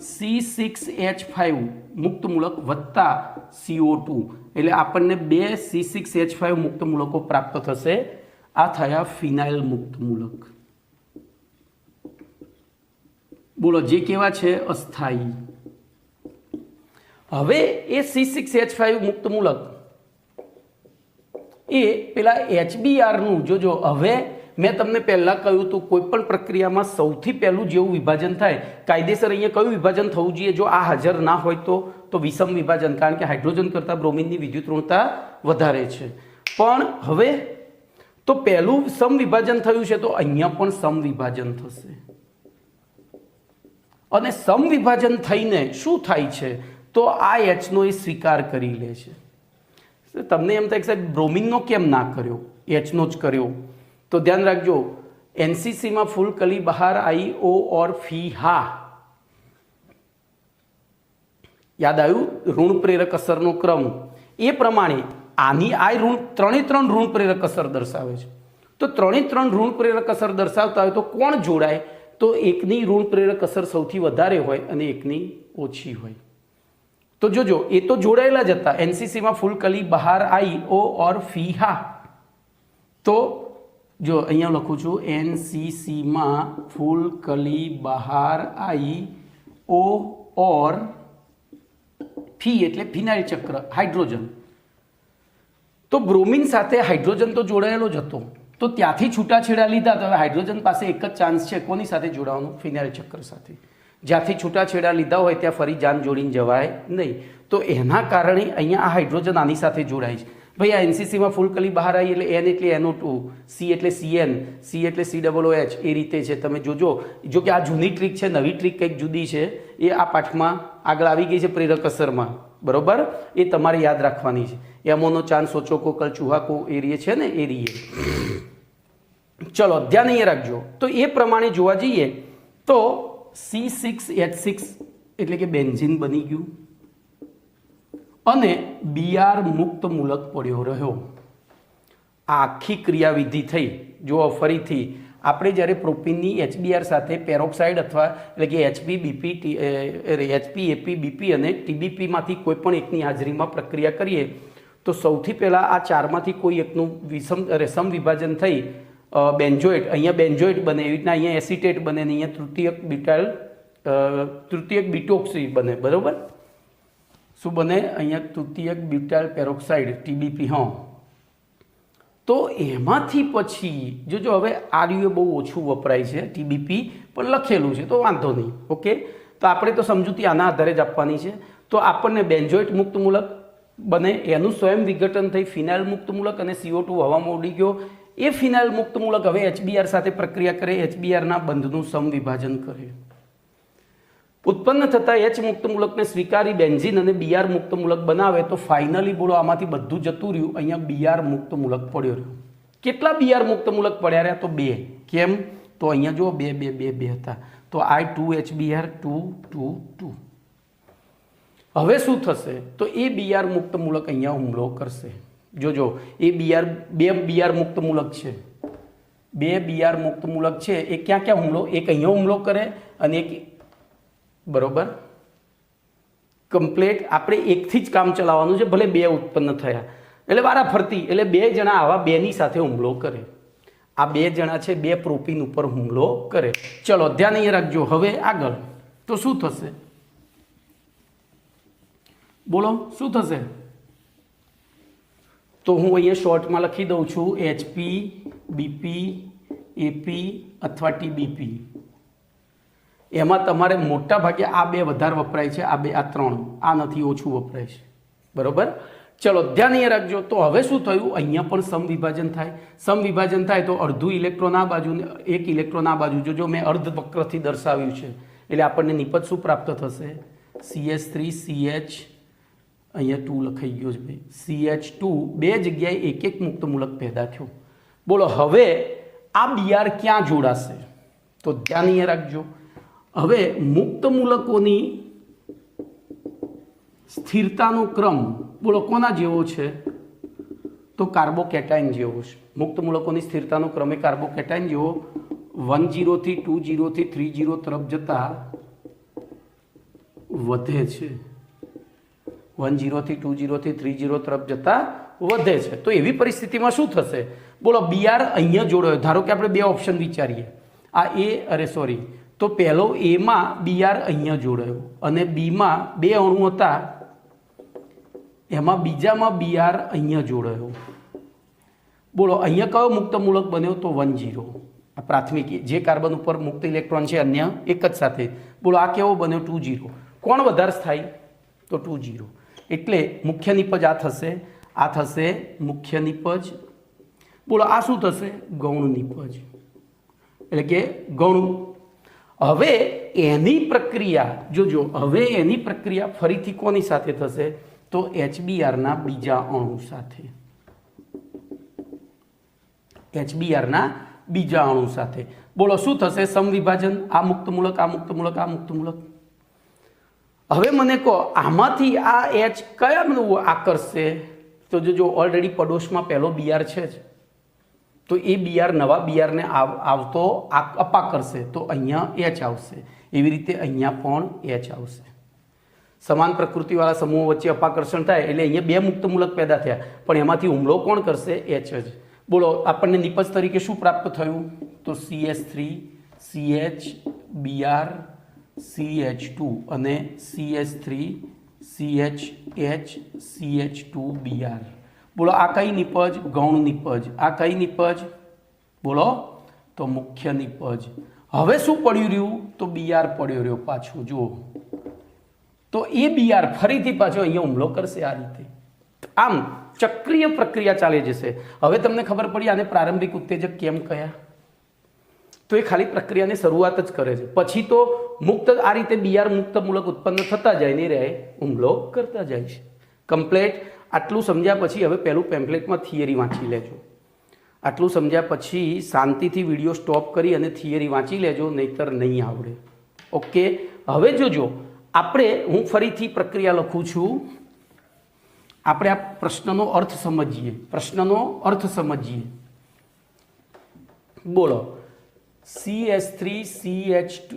C6H5 મુક્ત મૂલક વત્તા CO2, એટલે આપણને 2 C6H5 મુક્ત મૂલકો પ્રાપ્ત થશે. આ થયા ફિનાઇલ મુક્ત મૂલક. બોલો, જે કેવા છે? અસ્થાયી. હવે એ C6H5 મુક્ત મૂલક એ પેલા HBr નું જોજો. હવે મેં તમને પહેલા કહ્યું હતું કોઈ પણ પ્રક્રિયામાં સૌથી પહેલું જેવું વિભાજન થાય કાયદેસર અહીંયા કયું વિભાજન થવું જોઈએ? જો આ હાજર ના હોય તો વિષમ વિભાજન, કારણ કે હાઇડ્રોજન કરતાં બ્રોમિનની વિદ્યુત ઋણતા વધારે છે. પણ હવે તો પહેલું સમ વિભાજન થયું છે, તો અહીંયા પણ સમ વિભાજન થશે. અને સમ વિભાજન થઈને શું થાય છે? તો આ H નો એ સ્વીકાર કરી લે છે. તમને એમ થાય કે સાહેબ બ્રોમિનનો કેમ ના કર્યો, H નો જ કર્યો? તો ધ્યાન રાખજો, NCC માં ફૂલ કલી બહાર आई ओ और फी हा. યાદ આવ્યું? ઋણ પ્રેરક અસરનો ક્રમ એ પ્રમાણે આની આ ત્રણે ત્રણ ઋણ પ્રેરક અસર દર્શાવે છે. તો ત્રણે ત્રણ ઋણ પ્રેરક અસર દર્શાવતા હોય તો કોણ જોડાય? તો એકની ઋણ પ્રેરક અસર સૌથી વધારે હોય અને એકની ઓછી હોય. તો જોજો, એ તો જોડાયેલા જ હતા. NCC માં ફૂલ કલી બહાર आई ओ और फी हा. તો જો અહીંયા લખું છું NCC માં ફૂલ કલી બહાર आई ओ और ફી એટલે ફિનાઇલ ચક્ર, હાઇડ્રોજન. તો બ્રોમિન સાથે હાઇડ્રોજન તો જોડાયેલો જ હતો, તો ત્યાંથી છૂટાછેડા લીધા. તો હવે હાઇડ્રોજન પાસે એક જ ચાન્સ છે, કોની સાથે જોડાવાનું? ફિનાઇલ ચક્ર સાથે. જ્યાંથી છૂટાછેડા લીધા હોય ત્યાં ફરી જાન જોડીને જવાય નહીં. તો એના કારણે અહીંયા આ હાઇડ્રોજન આની સાથે જોડાય છે. ભાઈ આ NCC માં ફૂલ કલી બહાર આવી એટલે N એટલે NO2, C એટલે CN, C એટલે COOH, એ રીતે છે. તમે જોજો, જો કે આ જૂની ટ્રીક છે, નવી ટ્રીક કંઈક જુદી છે, એ આ પાઠમાં આગળ આવી ગઈ છે પ્રેરક અસરમાં. બરોબર, એ તમારે યાદ રાખવાની છે. એમોનો ચાન સોચોકો કલ ચુહાકો એ રીએ છે ને, એ રીએ. ચલો ધ્યાન અહીંયા રાખજો. તો એ પ્રમાણે જોવા જઈએ તો C6H6 એટલે કે બેન્ઝીન બની ગયું અને Br મુક્ત મૂલક પડ્યો રહ્યો. આખી ક્રિયાવિધિ થઈ. જો ફરીથી આપણે જ્યારે પ્રોપીનની HBr સાથે પેરોક્સાઇડ અથવા એટલે કે HP, AP, BP અને TBP માંથી કોઈ પણ એકની હાજરીમાં પ્રક્રિયા કરીએ તો સૌથી પહેલાં આ ચારમાંથી કોઈ એકનું સમ વિભાજન થઈ બેન્ઝોએટ, અહીંયા બેન્ઝોએટ બને, એવી રીતના અહીંયા એસિટેટ બને, ને અહીંયા તૃતીયક બીટોક્સી બને. બરાબર, શું બને? અહીંયા તૃતીયક બ્યુટાઇલ પેરોક્સાઇડ TBP. હા, તો એમાંથી પછી જોજો, હવે આર્યુ બહુ ઓછું વપરાય છે TBP, પણ લખેલું છે તો વાંધો નહીં. ઓકે, તો આપણે તો સમજૂતી આના આધારે જ આપવાની છે. તો આપણને બેન્ઝોએટ મુક્ત મૂલક બને, એનું સ્વયં વિઘટન થઈ ફિનાઇલ મુક્ત મૂલક અને CO2 હવામાં ઉડી ગયો. એ ફિનાઇલ મુક્ત મૂલક હવે HBr સાથે પ્રક્રિયા કરે, HBrના બંધનું સમવિભાજન કરે. ઉત્પન્ન થતા H મુક્ત મૂલકને સ્વીકારી બેન્ઝીન અને Br મુક્ત મૂલક બનાવે. તો ફાઇનલી બોલો, આમાંથી બધું જતું રહ્યું, અહીંયા Br મુક્ત મૂલક પડ્યો રહ્યો. કેટલા Br મુક્ત મૂલક પડ્યા રહ્યા? તો 2. કેમ? તો અહીંયા જો 2 હતા, તો I2HBr 2 2 2. હવે શું થશે? તો એ Br મુક્ત મૂલક અહીંયા હુમલો કરશે. જોજો, એ બે Br મુક્ત મૂલક છે, 2 Br મુક્ત મૂલક છે. એ ક્યાં હુમલો? એક અહીંયા હુમલો કરે અને એક, બરોબર, કમ્પ્લેટ આપણે એકથી જ કામ ચલાવવાનું છે, ભલે 2 ઉત્પન્ન થયા એટલે વારા ફરતી, એટલે 2 જણા આવા 2ની સાથે હુમલો કરે. આ 2 જણા છે, 2 પ્રોપીન ઉપર હુમલો કરે. ચલો ધ્યાન અહીંયા રાખજો. હવે આગળ તો શું થશે? બોલો શું થશે? તો હું અહીંયા શોર્ટમાં લખી દઉં છું HP, BP, AP અથવા TBP. એમાં તમારે મોટા ભાગે આ 2 વધારે વપરાય છે, આ 3 આ નથી, ઓછું વપરાય છે. બરોબર, चलो ध्यान ये रखो। तो हवे शुं थयुं, अहींया पण समविभाजन थाय। समविभाजन थाय तो अर्धुं इलेक्ट्रॉन आ बाजू ने एक इलेक्ट्रॉन आ बाजू। जो मैं अर्धवक्रथी दर्शाव्युं छे એટલે આપણને નિપજ શું પ્રાપ્ત થશે? CH3CH અહીંયા 2 લખાઈ ગયો છે ભાઈ, CH2 બે જગ્યાએ એક એક મુક્ત મૂલક પેદા થયો। બોલો હવે આ બીઆર ક્યાં જોડાશે? તો ધ્યાન અહીંયા રાખજો। હવે મુક્ત મૂલકોની સ્થિરતાનો ક્રમ બોલો કોના જેવો છે? તો કાર્બોકેટાઇન જેવો છે। મુક્ત મૂલકોની સ્થિરતાનો ક્રમ એ કાર્બોકેટાઇન જેવો 10 થી 20 થી 30 તરફ જતા વધે છે। 10 થી 20 થી 30 તરફ જતા વધે છે। તો એવી પરિસ્થિતિમાં શું થશે? બોલો બીઆર અહીંયા જોડાયો। ધારો કે આપણે બે ઓપ્શન વિચારીએ, આ એ અરે સોરી, તો પહેલો એ માં બીઆર અહીંયા જોડાયો અને બી માં બે અણુ હતા, એમાં બીજામાં બીઆર અહીંયા જોડાયો। બોલો અહીંયા કયો મુક્ત મૂલક બન્યો? તો 10। આ પ્રાથમિક જે કાર્બન ઉપર મુક્ત ઇલેક્ટ્રોન છે અન્ય એક જ સાથે। બોલો આ કેવો બન્યો? 20। કોણ વધારે સ્થાયી? તો 20। એટલે મુખ્ય નિપજ આ થશે મુખ્ય નિપજ। બોલો આ શું થશે? ગૌણ નિપજ, એટલે કે ગૌણ। હવે એની પ્રક્રિયા જોજો, હવે એની પ્રક્રિયા ફરીથી કોની સાથે થશે? તો HBr ના બીજા અણુ સાથે। HBr ના બીજા અણુ સાથે। બોલો શું થશે? સમવિભાજન। આ મુક્ત મૂલક, આ મુક્ત મૂલક, આ મુક્ત મૂલક। હવે મને કહો આમાંથી આ H કયાનું આકર્ષશે? તો જો ઓલરેડી પડોશમાં પહેલો બીઆર છે જ, તો એ બીઆર નવા બીઆરને આવતો અપાકર્ષે, તો અહીંયા H આવશે। એવી રીતે અહીંયા પણ H આવશે। સમાન પ્રકૃતિવાળા સમૂહો વચ્ચે અપાકર્ષણ થાય એટલે અહીંયા બે મુક્ત મૂલક પેદા થયા, પણ એમાંથી હુમલો કોણ કરશે? H જ। બોલો આપણને નિપજ તરીકે શું પ્રાપ્ત થયું? તો CH3 CH BR CH2 અને CH3 CH H CH2 BR। બોલો આ કઈ નિપજ? ગૌણ નિપજ। આ કઈ નિપજ? બોલો તો મુખ્ય નિપજ। હવે શું પડ્યું રહ્યું? તો બીઆર પડ્યો રહ્યો પાછું, જુઓ તો એ બીઆર ફરીથી પાછો અહીંયા હુમલો કરશે આ રીતે। આમ ચક્રીય પ્રક્રિયા ચાલે જશે। હવે તમને ખબર પડી આને પ્રારંભિક ઉત્તેજક કેમ કહ્યા? તો એ ખાલી પ્રક્રિયાની શરૂઆત જ કરે છે, પછી તો મુક્ત આ રીતે બીઆર મુક્ત મૂલક ઉત્પન્ન થતા જાય ને રહે હુમલો કરતા જાય છે। કમ્પ્લેટ આટલું સમજ્યા પછી હવે પહેલું પેમ્પલેટમાં થિયરી વાંચી લેજો। આટલું સમજ્યા પછી શાંતિથી વિડીયો સ્ટોપ કરી અને થિયરી વાંચી લેજો, નહીતર નહીં આવડે। ઓકે, હવે જોજો આપણે હું ફરીથી પ્રક્રિયા લખું છું। આપણે આ પ્રશ્નનો અર્થ સમજીએ। પ્રશ્નનો અર્થ સમજીએ। બોલો CH3CH2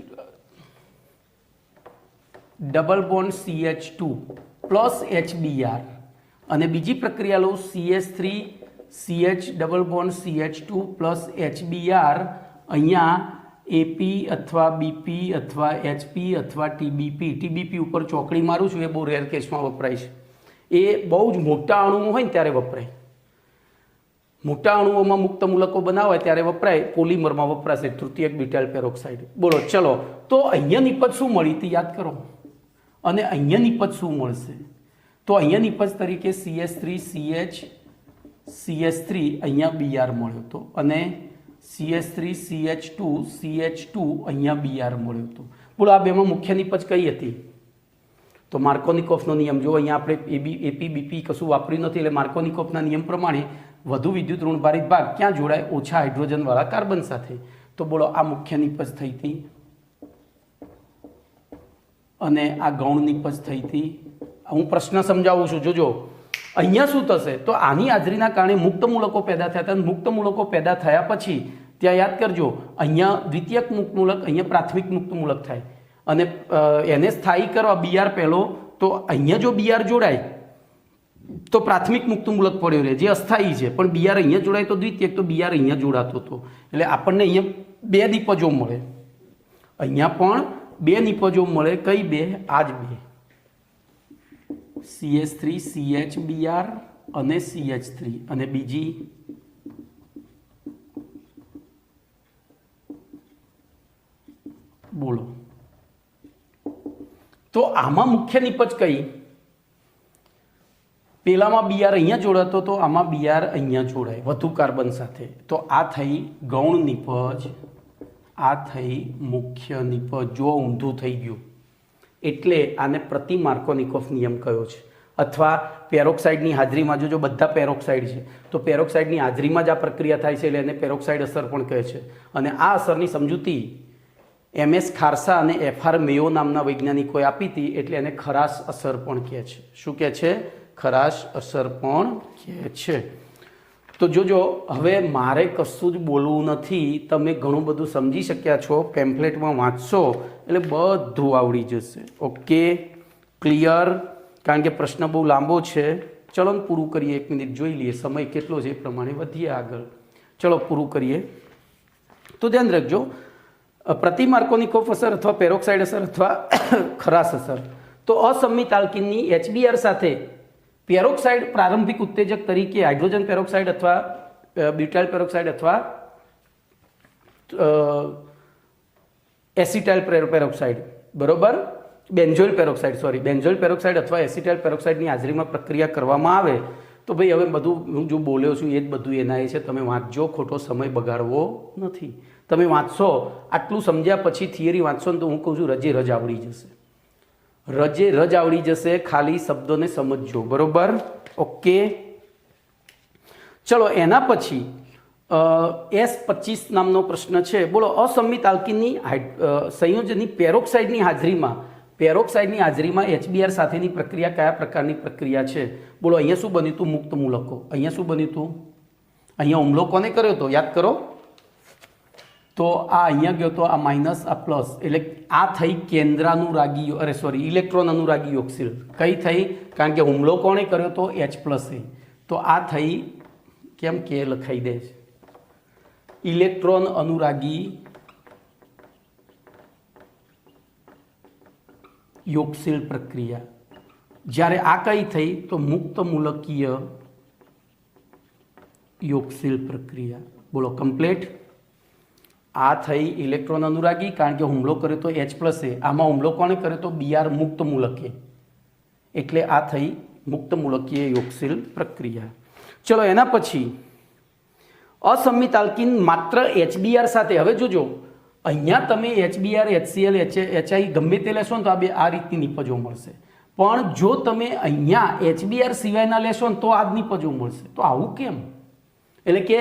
double bond CH2 plus HBr અને બીજી પ્રક્રિયા લો CH3CH double bond CH2 plus HBr। અહીંયા AP અથવા BP અથવા HP અથવા TBP ઉપર ચોકડી મારું છું, એ બહુ રેર કેસમાં વપરાય છે। એ બહુ જ મોટા અણુઓ હોય ને ત્યારે વપરાય। મોટા અણુઓમાં મુક્ત મૂલકો બનાવાય ત્યારે વપરાય, પોલિમરમાં વપરાશે તૃતીયક બ્યુટાઇલ પેરોક્સાઇડ। બોલો ચલો, તો અહીંયા નિપજ શું મળી હતી યાદ કરો, અને અહીંયા નિપજ શું મળશે? તો અહીંયા નિપજ તરીકે CH3 અહીંયા BR મળ્યો હતો અને CH3CH2 અહીંયા BR મળ્યો હતો। બોલો આ બેમાં મુખ્ય નિપજ કઈ હતી? તો માર્કોનિકોફનો નિયમ જો અહીંયા આપણે APBP કશું વાપર્યું નથી, એટલે માર્કોનિકોફના નિયમ પ્રમાણે વધુ વિદ્યુત ઋણભારિત ભાગ ક્યાં જોડાય? ઓછા હાઇડ્રોજનવાળા કાર્બન સાથે। તો બોલો આ મુખ્ય નિપજ થઈ હતી અને આ ગૌણ નિપજ થઈ હતી। હું પ્રશ્ન સમજાવું છું, જોજો અહીંયા શું થશે? તો આની હાજરીના કારણે મુક્ત મૂલકો પેદા થયા હતા। મુક્ત મૂલકો પેદા થયા પછી ત્યાં યાદ કરજો અહીંયા દ્વિતીયક મુક્ત મૂલક, અહીંયા પ્રાથમિક મુક્ત મૂલક થાય અને એને સ્થાયી કરવા બીઆર પહેલો, તો અહીંયા જો બીઆર જોડાય તો પ્રાથમિક મુક્ત મૂલક પડ્યો રહે જે અસ્થાયી છે, પણ બીઆર અહીંયા જોડાય તો દ્વિતીયક, તો બીઆર અહીંયા જોડાતો હતો, એટલે આપણને અહીંયા બે નિપજો મળે। અહીંયા પણ બે નિપજો મળે, કઈ બે? આ જ બે, CH3CH BR અને CH3 અને બીજી બોલો તો આમાં મુખ્ય નિપજ કઈ? પેલામાં બીઆર અહીંયા જોડાતો તો આમાં બીઆર અહીંયા જોડાય વધુ કાર્બન સાથે, તો આ થઈ ગૌણ નિપજ, આ થઈ મુખ્ય નિપજ. જો ઊંધું થઈ ગયું એટલે આને પ્રતિ માર્કોનિકોફ નિયમ કયો છે. અથવા પેરોક્સાઇડની હાજરીમાં જો બધા પેરોક્સાઇડ છે તો પેરોક્સાઇડની હાજરીમાં જ આ પ્રક્રિયા થાય છે એટલે એને પેરોક્સાઇડ અસર પણ કહે છે. અને આ અસરની સમજૂતી MS ખારસા અને FR મેયો નામના વૈજ્ઞાનિકોએ આપી હતી, એટલે એને ખરાશ અસર પણ કહે છે. શું કહે છે? ખરાશ અસર પણ કહે છે. તો જોજો, હવે મારે કશું જ બોલવું નથી, તમે ઘણું બધું સમજી શક્યા છો. પેમ્ફલેટમાં વાંચશો એટલે બધું આવડી જશે. Okay, clear? કારણ કે પ્રશ્ન બહુ લાંબો છે. ચલો પૂરું કરીએ, 1 મિનિટ જોઈ લઈએ, સમય કેટલો છે એ પ્રમાણે વધીએ આગળ. ચલો પૂરું કરીએ. તો ધ્યાન રાખજો, પ્રતિ માર્કોનિકોફ અસર અથવા પેરોક્સાઇડ અસર અથવા ખરાશ અસર. તો અસંમિત આલ્કીનની HBr સાથે પેરોક્સાઇડ પ્રારંભિક ઉત્તેજક તરીકે હાઇડ્રોજન પેરોક્સાઇડ અથવા બ્યુટાઇલ પેરોક્સાઇડ અથવા એસિટાઇલ પેરોક્સાઇડ, બરોબર, બેન્ઝોઇલ પેરોક્સાઇડ અથવા એસિટાઇલ પેરોક્સાઇડની હાજરીમાં પ્રક્રિયા કરવામાં આવે તો ભાઈ હવે બધું હું જો બોલ્યો છું એ જ બધું એના એ છે. તમે વાંચજો, ખોટો સમય બગાડવો નથી. તમે વાંચશો, આટલું સમજ્યા પછી થિયરી વાંચશો ને તો હું કહું છું રજે રજ આવડી જશે. રજે રજ આવડી જશે, ખાલી શબ્દોને સમજજો, બરોબર? ઓકે, ચલો એના પછી S25 નામનો પ્રશ્ન છે. બોલો, અસંમિત આલ્કીનની સંયોજનની પેરોક્સાઇડની હાજરીમાં HBr સાથેની પ્રક્રિયા કયા પ્રકારની પ્રક્રિયા છે? બોલો, અહીંયા શું બન્યું હતું? મુક્ત મૂલકો. અહીંયા શું બન્યું હતું? અહીંયા હુમલો કોને કર્યો હતો? યાદ કરો. તો આ અહીંયા ગયો તો, આ માઇનસ, આ પ્લસ, એટલે આ થઈ કેન્દ્રાનુરાગી, ઇલેક્ટ્રોન અનુરાગી યોગશીલ. કઈ થઈ? કારણ કે હુમલો કોણે કર્યો તો? H+A. તો આ થઈ, કેમ કે લખાઈ દે છે, ઇલેક્ટ્રોન અનુરાગી યોગશીલ પ્રક્રિયા. જ્યારે આ કઈ થઈ? તો મુક્ત મૂલકીય યોગશીલ પ્રક્રિયા. બોલો, કમ્પ્લીટ. આ થઈ ઇલેક્ટ્રોન અનુરાગી, કારણ કે હુમલો કર્યો તો H+A. આમાં હુમલો કોણે કર્યો તો? Br મુક્ત મૂલકે, એટલે આ થઈ મુક્ત મૂલકીય યોગશીલ પ્રક્રિયા. ચલો એના પછી અસંમિત આલ્કીન માત્ર HBr સાથે. હવે જોજો, અહીંયા તમે HBr, HCl, HI ગમે તે લેશો ને તો આ રીતની નિપજો મળશે. પણ જો તમે અહીંયા HBr સિવાયના લેશો ને તો આ જ નિપજો મળશે. તો આવું કેમ? એટલે કે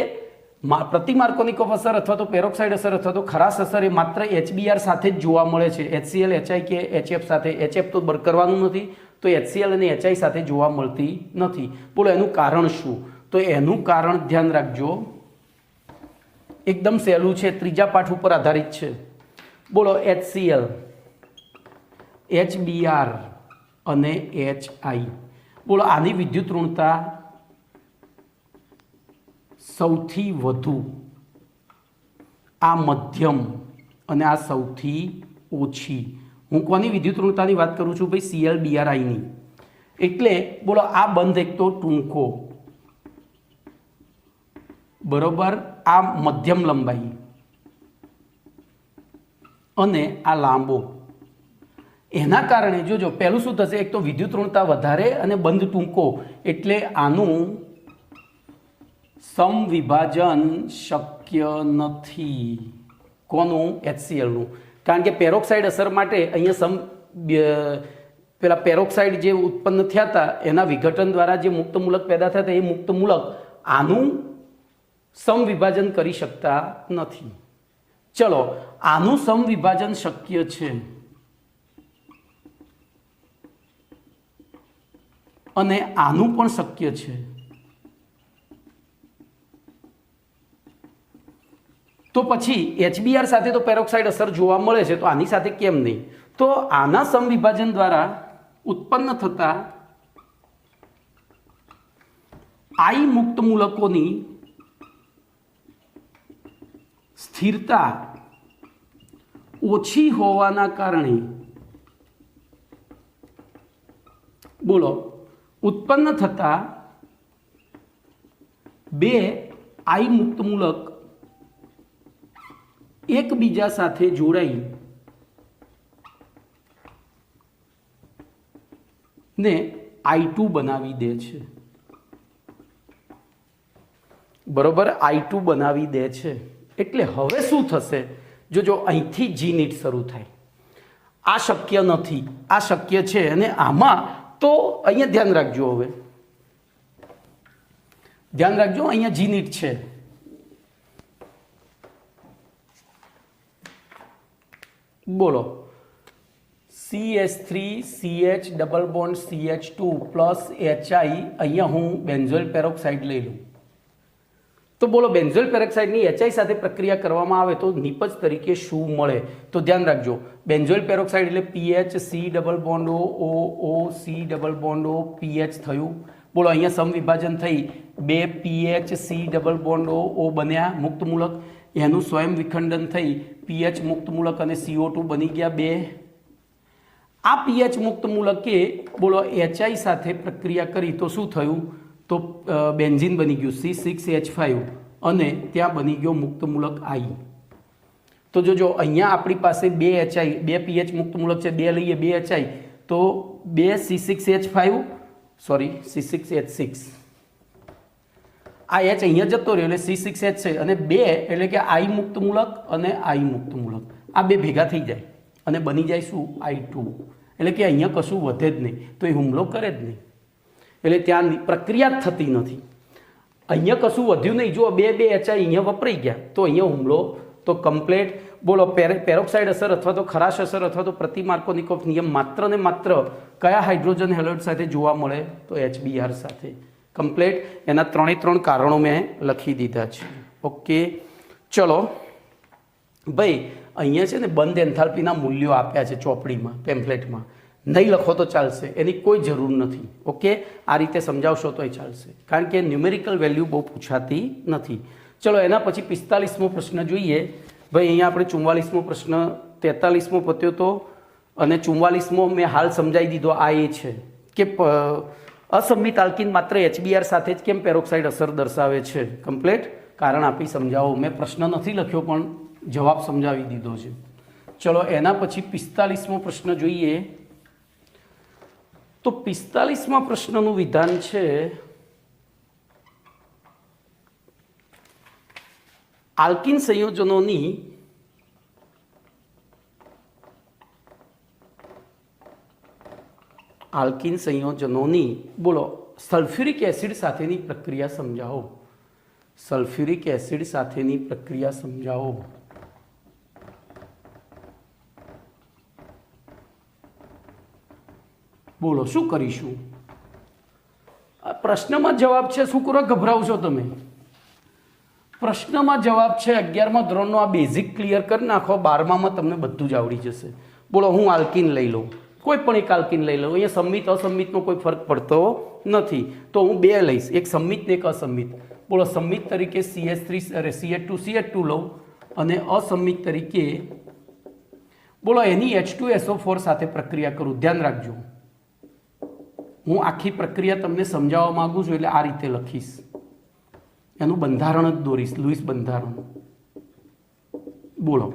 પ્રતિ માર્કોનિકોફ અસર અથવા તો પેરોક્સાઇડ અસર અથવા તો ખરાશ અસર એ માત્ર HBr સાથે જ જોવા મળે છે. HCl, HI કે HF સાથે. HF તો કરવાનું નથી, તો HCl અને HI સાથે જોવા મળતી નથી. બોલો, એનું કારણ શું? તો એનું કારણ ધ્યાન રાખજો, એકદમ સહેલું છે, ત્રીજા પાઠ ઉપર આધારિત છે. બોલો, HCl, HBr અને HI. બોલો, આની વિદ્યુત ઋણતા સૌથી વધુ, આ મધ્યમ અને આ સૌથી ઓછી. હું કોની વિદ્યુત ઋણતાની વાત કરું છું ભાઈ? ClBrI ની. એટલે બોલો, આ બંધ એક તો ટૂંકો, બરોબર, આ મધ્યમ લંબાઈ અને આ લાંબો. એના કારણે જોજો, પહેલું શું થશે? એક તો વિદ્યુત ઋણતા વધારે અને બંધ ટૂંકો, એટલે આનું સમવિભાજન શક્ય નથી. કોનું? HCl નું. કારણ કે પેરોક્સાઇડ અસર માટે અહીંયા પેલા પેરોક્સાઇડ જે ઉત્પન્ન થયા હતા એના વિઘટન દ્વારા જે મુક્ત મૂલક પેદા થયા હતા, એ મુક્ત મૂલક આનું સમવિભાજન કરી શકતા નથી. ચલો, આનું સમવિભાજન શક્ય છે અને આનું પણ શક્ય છે. તો પછી HBr સાથે તો પેરોક્સાઇડ અસર જોવા મળે છે, તો આની સાથે કેમ નહીં? તો આના સમવિભાજન દ્વારા ઉત્પન્ન થતા I મુક્ત મૂલકોની સ્થિરતા ઓછી હોવાના કારણે, બોલો, ઉત્પન્ન થતા બે I મુક્ત મૂલક એકબીજા સાથે જોડાઈ ને I2 બનાવી દે છે. બરોબર I2 બનાવી દે છે। એટલે હવે શું થશે, જો અહીંથી જી નીટ શરૂ થાય, આ શક્ય નથી, આ શક્ય છે, અને આમાં તો અહીંયા ધ્યાન રાખજો, હવે ધ્યાન રાખજો, અહીંયા જી નીટ છે, બોલો CH3CH double bond CH2 plus HI, અહીંયા હું બેન્ઝોઇલ પેરોક્સાઇડ લઈ લઉં તો બોલો બેન્ઝોઇલ પેરોક્સાઇડની HI સાથે પ્રક્રિયા કરવામાં આવે તો નિપજ તરીકે શું મળે? તો ધ્યાન રાખજો, બેન્ઝોઇલ પેરોક્સાઇડ એટલે PHC double bond O C double bond O PH થયું, બોલો અહીંયા સમવિભાજન થઈ 2 PHC ડબલ બોન્ડ O બન્યા મુક્ત મૂલક, એનું સ્વયં વિખંડન થઈ PH મુક્ત મૂલક અને CO2 બની ગયા 2। આ PH મુક્ત મૂલકે બોલો HI સાથે પ્રક્રિયા કરી તો શું થયું, તો બેન્ઝીન બની ગયું C6H5 અને ત્યાં બની ગયો મુક્ત મૂલક I। તો જો અહીંયા આપણી પાસે 2 HI 2 PH મુક્ત મૂલક છે, 2 લઈએ 2 HI તો 2 C6H5 સોરી C6H6, આ H અહીંયા જતો રહ્યો એટલે C6H છે, અને 2 એટલે કે I મુક્ત મૂલક અને I મુક્ત મૂલક, આ બે ભેગા થઈ જાય અને બની જાય શું I2, એટલે કે અહીંયા કશું વધે જ નહીં, તો એ હુમલો કરે જ નહીં, એટલે ત્યાં પ્રક્રિયા જ થતી નથી, અહીંયા કશું વધ્યું નહીં, જો 2 HI અહીંયા વપરાઈ ગયા તો અહીંયા હુમલો તો કમ્પ્લેટ। બોલો પેરોક્સાઇડ અસર અથવા તો ખરાશ અસર અથવા તો પ્રતિમાર્કોનિકોફ નિયમ માત્ર ને માત્ર કયા હાઇડ્રોજન હેલોઇડ સાથે જોવા મળે? તો HBr સાથે, કમ્પ્લેટ। એના 3 કારણો મેં લખી દીધા છે, ઓકે। ચલો ભાઈ, અહીંયા છે ને બંધ એન્થાલ્પીના મૂલ્યો આપ્યા છે ચોપડીમાં, પેમ્ફલેટમાં, નહીં લખો તો ચાલશે, એની કોઈ જરૂર નથી, ઓકે। આ રીતે સમજાવશો તોય ચાલશે, કારણ કે ન્યુમેરિકલ વેલ્યુ બહુ પૂછાતી નથી। ચલો એના પછી 45મો પ્રશ્ન જોઈએ ભાઈ। અહીંયા આપણે 44મો પ્રશ્ન 43મો પત્યો તો, અને 44મો મેં હાલ સમજાવી દીધો, આ એ છે કે અસંમિત આલ્કીન માત્ર HBr સાથે જ કેમ પેરોક્સાઇડ અસર દર્શાવે છે, કમ્પ્લેટ કારણ આપી સમજાવો। મેં પ્રશ્ન નથી લખ્યો પણ જવાબ સમજાવી દીધો છે। ચલો એના પછી 45મો પ્રશ્ન જોઈએ તો 45મા પ્રશ્નનું વિધાન છે આલ્કીન સંયોજનોની બોલો સલ્ફ્યુરિક એસિડ સાથેની પ્રક્રિયા સમજાવો, સલ્ફ્યુરિક એસિડ સાથેની પ્રક્રિયા સમજાવો। બોલો શું કરીશું? પ્રશ્નમાં જવાબ છે, શું કરો ગભરાવ છો તમે? પ્રશ્નમાં જવાબ છે 11મા ધોરણનો, આ બેઝિક ક્લિયર કરી નાખો, 12મામાં તમને બધું જ આવડી જશે। બોલો હું આલ્કીન લઈ લઉં, કોઈ પણ એક આલ્કીન લઈ લઉં, અહીંયા સંમિત અસંમિતનો કોઈ ફરક પડતો નથી, તો હું 2 લઈશ, એક સંમિત ને એક અસંમિત। બોલો સંમિત તરીકે CH2 લઉં અને અસંમિત તરીકે બોલો એની H2SO4 સાથે પ્રક્રિયા કરું। ધ્યાન રાખજો, હું આખી પ્રક્રિયા તમને સમજાવવા માંગુ છું એટલે આ રીતે લખીશ, એનું બંધારણ જ દોરીશ, લુઈસ બંધારણ। બોલો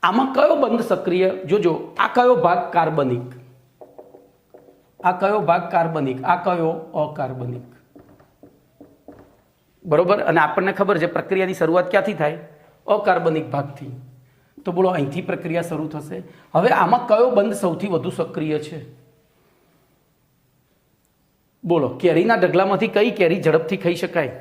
આમાં કયો બંધ સક્રિય, જોજો આ કયો ભાગ કાર્બનિક, આ કયો ભાગ કાર્બનિક, આ કયો અકાર્બનિક, બરોબર। અને આપણને ખબર છે પ્રક્રિયાની શરૂઆત ક્યાંથી થાય? અકાર્બનિક ભાગથી, તો બોલો અહીંથી પ્રક્રિયા શરૂ થશે। હવે આમાં કયો બંધ સૌથી વધુ સક્રિય છે? બોલો કેરીના ઢગલામાંથી કઈ કેરી ઝડપથી ખાઈ શકાય?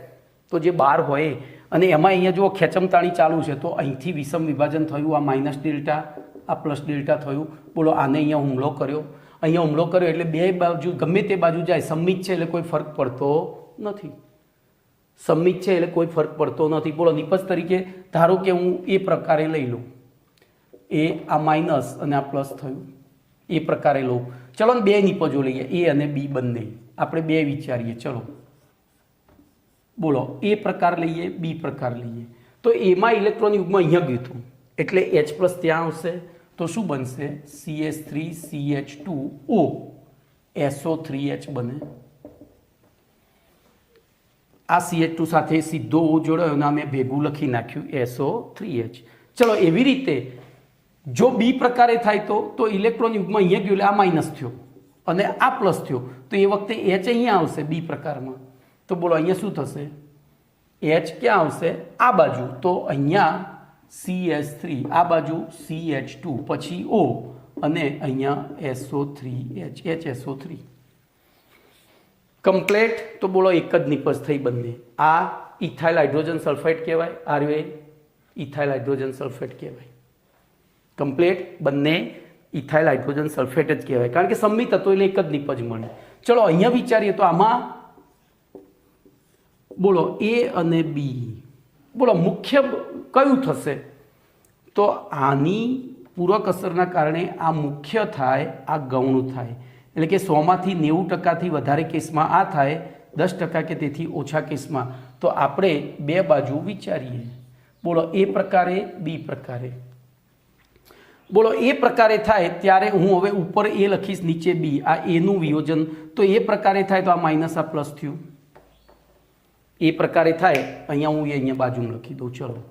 તો જે 12 હોય, અને એમાં અહીંયા જો ખેંચમતાણી ચાલુ છે તો અહીંથી વિષમ વિભાજન થયું, આ માઇનસ ડેલ્ટા આ પ્લસ ડેલ્ટા થયું। બોલો આને અહીંયા હુમલો કર્યો, અહીંયા હુમલો કર્યો એટલે બે બાજુ ગમે તે બાજુ જાય, સંમિત છે એટલે કોઈ ફરક પડતો નથી, સંમિત છે એટલે કોઈ ફરક પડતો નથી। બોલો નિપજ તરીકે ધારો કે હું એ પ્રકારે લઈ લઉં, એ આ માઇનસ અને આ પ્લસ થયું, એ પ્રકારે લઉં। ચલો ને 2 નિપજો લઈએ, એ અને બી બંને, આપણે 2 વિચારીએ। ચલો બોલો એ પ્રકાર લઈએ, બી પ્રકાર લઈએ, તો એમાં ઇલેક્ટ્રોન યુગ્મ અહીંયા ગયું હતું એટલે H+ ત્યાં આવશે, તો શું બનશે? CH3CH2O SO3H બને। આ CH2 સાથે સીધો O જોડાયો અને મેં ભેગું લખી નાખ્યું SO3H। ચલો એવી રીતે જો બી પ્રકારે થાય તો ઇલેક્ટ્રોન યુગ્મ અહીંયા ગયું એટલે આ માઇનસ થયો અને આ પ્લસ થયો, તો એ વખતે H અહીંયા આવશે બી પ્રકારમાં, તો બોલો અહીંયા શું થશે? H ક્યાં આવશે? આ બાજુ. તો અહીંયા CH3, આ બાજુ CH2, પછી O અને અહીંયા SO3 HSO3. કમ્પ્લેટ. તો બોલો એક જ નિપજ થઈ બંને. આ ઇથાઇલ હાઇડ્રોજન સલ્ફાઇડ કહેવાય, આ ઇથાઇલ હાઇડ્રોજન સલ્ફેટ કહેવાય. કમ્પ્લેટ. બંને ઇથાઇલ હાઇડ્રોજન સલ્ફેટ જ કહેવાય, કારણ કે સંમિત હતો એટલે એક જ નિપજ મળે. ચલો અહીંયા વિચારીએ તો આમાં બોલો A અને B, બોલો મુખ્ય કયું થશે? તો આની પૂરક અસરના કારણે આ મુખ્ય થાય, આ ગૌણ થાય. એટલે કે 100માંથી 90%થી વધારે કેસમાં આ થાય, 10% કે તેથી ઓછા કેસમાં. તો આપણે બે બાજુ વિચારીએ. બોલો A પ્રકારે, B પ્રકારે. બોલો A પ્રકારે થાય ત્યારે હું હવે ઉપર A લખીશ, નીચે B. આ A નું વિયોજન. તો A પ્રકારે થાય તો આ માઇનસ આ પ્લસ થયું. A પ્રકારે થાય, અહીંયા હું અહીંયા બાજુમાં લખી દઉં. ચલો,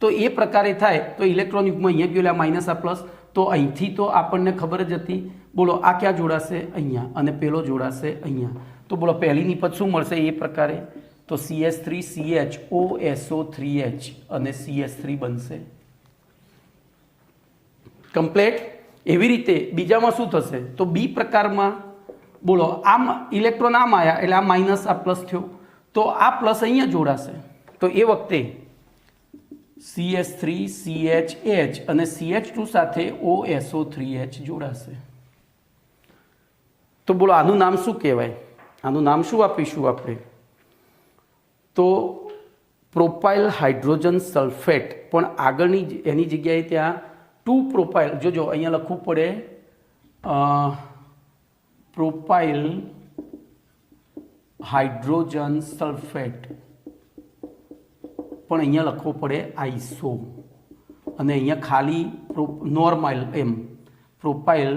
તો A પ્રકારે થાય તો ઇલેક્ટ્રોન યુગમાં અહીંયા ગયો, માઇનસ આ પ્લસ. તો અહીંથી તો આપણને ખબર જ હતી. બોલો આ ક્યાં જોડાશે? અહીંયા. અને પેલો જોડાશે અહીંયા. તો બોલો પહેલી નિપજ શું મળશે A પ્રકારે? તો CH3 CHO SO3H અને CH3 બનશે. કમ્પ્લેટ. એવી રીતે બીજામાં શું થશે? તો B પ્રકારમાં બોલો આમ ઇલેક્ટ્રોન આમ આવ્યા એટલે આ માઇનસ આ પ્લસ થયો, તો આ પ્લસ અહીંયા જોડાશે. તો એ વખતે CH3 CHH અને CH2 સાથે OSO3H જોડાશે. તો બોલો આનું નામ શું કહેવાય? આનું નામ શું આપીશું આપણે? તો પ્રોપાઇલ હાઇડ્રોજન સલ્ફેટ. પણ આગળની એની જગ્યાએ ત્યાં 2 પ્રોપાઇલ, જોજો અહીંયા લખવું પડે પ્રોપાઇલ હાઇડ્રોજન સલ્ફેટ, પણ અહીંયા લખવો પડે આઈસો. અને અહીંયા ખાલી નોર્મલ એમ પ્રોપાઇલ,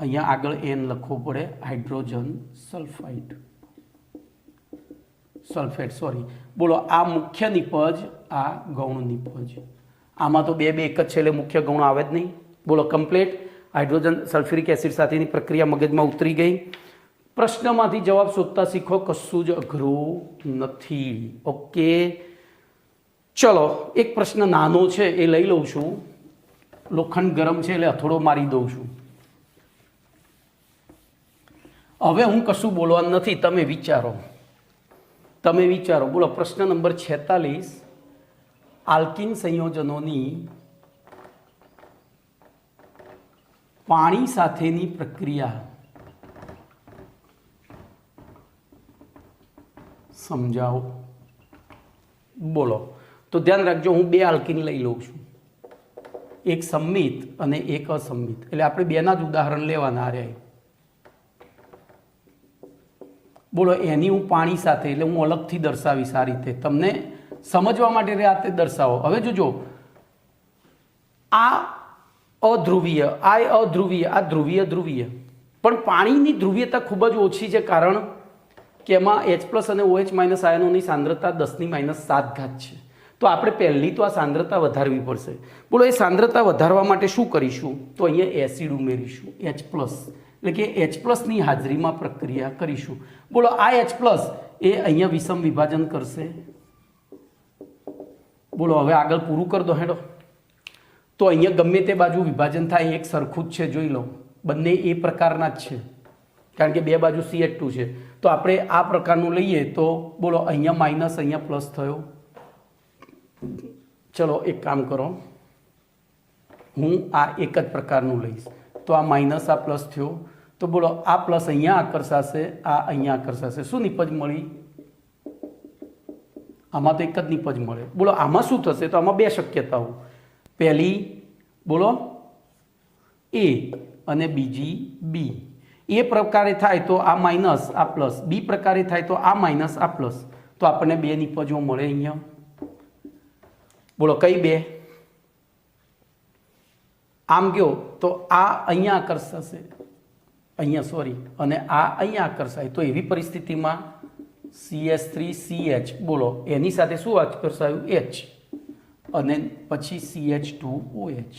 અહીંયા આગળ એન લખવો પડે હાઇડ્રોજન સલ્ફાઇડ સલ્ફેટ, સોરી. બોલો આ મુખ્ય નિપજ, આ ગૌણ નિપજ. આમાં તો બે એક જ છે એટલે મુખ્ય ગૌણ આવે જ નહીં. બોલો કમ્પ્લીટ. હાઇડ્રોજન સલ્ફ્યુરિક એસિડ સાથેની પ્રક્રિયા મગજમાં ઉતરી ગઈ. પ્રશ્નમાંથી જવાબ શોધતા શીખો, કશું જ અઘરું નથી. ઓકે, ચલો એક પ્રશ્ન નાનો છે એ લઈ લઉં છું. લોખંડ ગરમ છે એટલે હથોડો મારી દઉં છું. હવે હું કશું બોલવાનું નથી, તમે વિચારો. બોલો પ્રશ્ન નંબર 46. આલ્કિન સંયોજનોની પાણી સાથેની પ્રક્રિયા સમજાવો. બોલો. તો ધ્યાન રાખજો, હું બે આલ્કિન લઈ લઉં છું, એક સંમિત અને એક અસંમિત. એટલે આપણે બેના જ ઉદાહરણ લેવાના રહ્યા. બોલો એની હું પાણી સાથે, એટલે હું અલગથી દર્શાવીશ આ રીતે, તમને સમજવા માટે રાતે દર્શાવો. હવે જોજો, આ અધ્રુવીય, આ અધ્રુવીય, આ ધ્રુવીય ધ્રુવીય. પણ પાણીની ધ્રુવીયતા ખૂબ જ ઓછી છે, કારણ કે એમાં H+ અને OH- આયનોની સાંદ્રતા 10⁻⁷ છે. તો આપણે પહેલી તો આ સાંદ્રતા વધારવી પડશે. બોલો એ સાંદ્રતા વધારવા માટે શું કરીશું? તો અહીંયા એસિડ ઉમેરીશું, H+, એટલે કે H+ ની હાજરીમાં પ્રક્રિયા કરીશું. બોલો આ H+ એ અહીંયા વિષમ વિભાજન કરશે. બોલો હવે આગળ પૂરું કરી દો હેડો. તો અહીંયા ગમે તે બાજુ વિભાજન થાય એક સરખું જ છે, જોઈ લો, બંને એ પ્રકારના જ છે, કારણ કે બે બાજુ CH2 છે. તો આપણે આ પ્રકારનું લઈએ તો બોલો અહીંયા માઇનસ, અહીંયા પ્લસ થયો. ચલો એક કામ કરો, હું આ એક જ પ્રકારનું લઈશ. તો આ માઇનસ, આ પ્લસ થયો. તો બોલો આ પ્લસ અહીંયા આકર્ષાશે, આ અહીંયા આકર્ષાશે. શું નિપજ મળી? આમાં તો એક જ નિપજ મળે. બોલો આમાં શું થશે? તો આમાં બે શક્યતાઓ. પહેલી બોલો A અને બીજી B. એ પ્રકારે થાય તો આ માઇનસ, આ પ્લસ. B પ્રકારે થાય તો આ માઇનસ, આ પ્લસ. તો આપણને બે નિપજો મળે અહીંયા. બોલો કઈ બે? આમ ગયો તો આ અહીંયા આકર્ષાશે, અહીંયા સોરી, અને આ અહીંયા આકર્ષાય. તો એવી પરિસ્થિતિમાં CH3CH, બોલો એની સાથે શું આકર્ષાયું? H, અને પછી CH2OH.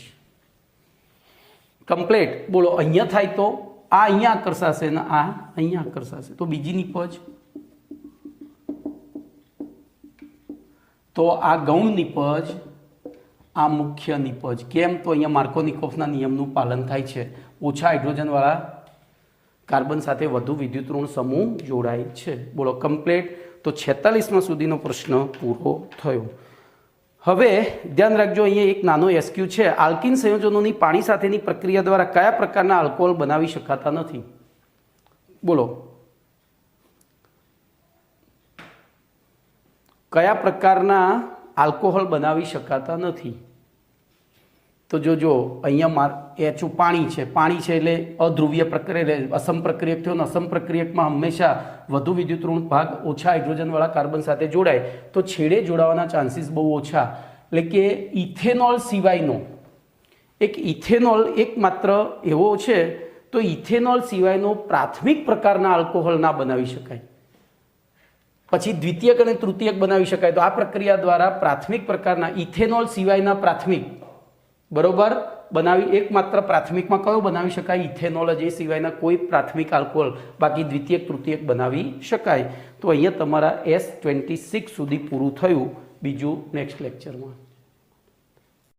કમ્પ્લીટ. બોલો અહીંયા થાય તો આ અહીંયા આકર્ષાશે ને આ અહીંયા આકર્ષાશે. તો બીજી નિપજ તો આ ગૌણ નિપજ, આ મુખ્ય નિપજ. કેમ? તો અહીંયા માર્કોનિકોફના નિયમનું પાલન થાય છે. ઓછા હાઇડ્રોજનવાળા કાર્બન સાથે વધુ વિદ્યુત ઋણ સમૂહ જોડાય છે. બોલો કમ્પ્લીટ. તો 46માં સુધીનો પ્રશ્ન પૂરો થયો. હવે ધ્યાન રાખજો, અહીંયા એક નાનો એસક્યુ છે. આલ્કિન સંયોજનોની પાણી સાથેની પ્રક્રિયા દ્વારા કયા પ્રકારના આલ્કોહોલ બનાવી શકાતા નથી? બોલો કયા પ્રકારના આલ્કોહોલ બનાવી શકાતા નથી? તો જોજો અહીંયા પાણી છે. પાણી છે એટલે અધ્રુવીય પ્રક્રિયા, અસમ પ્રક્રિયક થયો ને અસમ પ્રક્રિયકમાં હંમેશા વધુ વિદ્યુત ઋણ ભાગ ઓછા હાઇડ્રોજનવાળા કાર્બન સાથે જોડાય તો છેડે જોડાવાના ચાન્સીસ બહુ ઓછા. એટલે કે ઇથેનોલ સિવાયનો ઇથેનોલ એકમાત્ર એવો છે, તો ઇથેનોલ સિવાયનો પ્રાથમિક પ્રકારના આલ્કોહોલ ના બનાવી શકાય. પછી દ્વિતીયક અને તૃતીયક બનાવી શકાય. તો આ પ્રક્રિયા દ્વારા પ્રાથમિક પ્રકારના ઇથેનોલ સિવાયના પ્રાથમિક બરોબર બનાવી, એકમાત્ર પ્રાથમિકમાં કયો બનાવી શકાય? ઇથેનોલ જ. એ સિવાયના કોઈ પ્રાથમિક આલ્કોહોલ બાકી દ્વિતીયક તૃતીયક બનાવી શકાય. તો અહીંયા તમારા S26 સુધી પૂરું થયું. બીજું નેક્સ્ટ લેક્ચરમાં.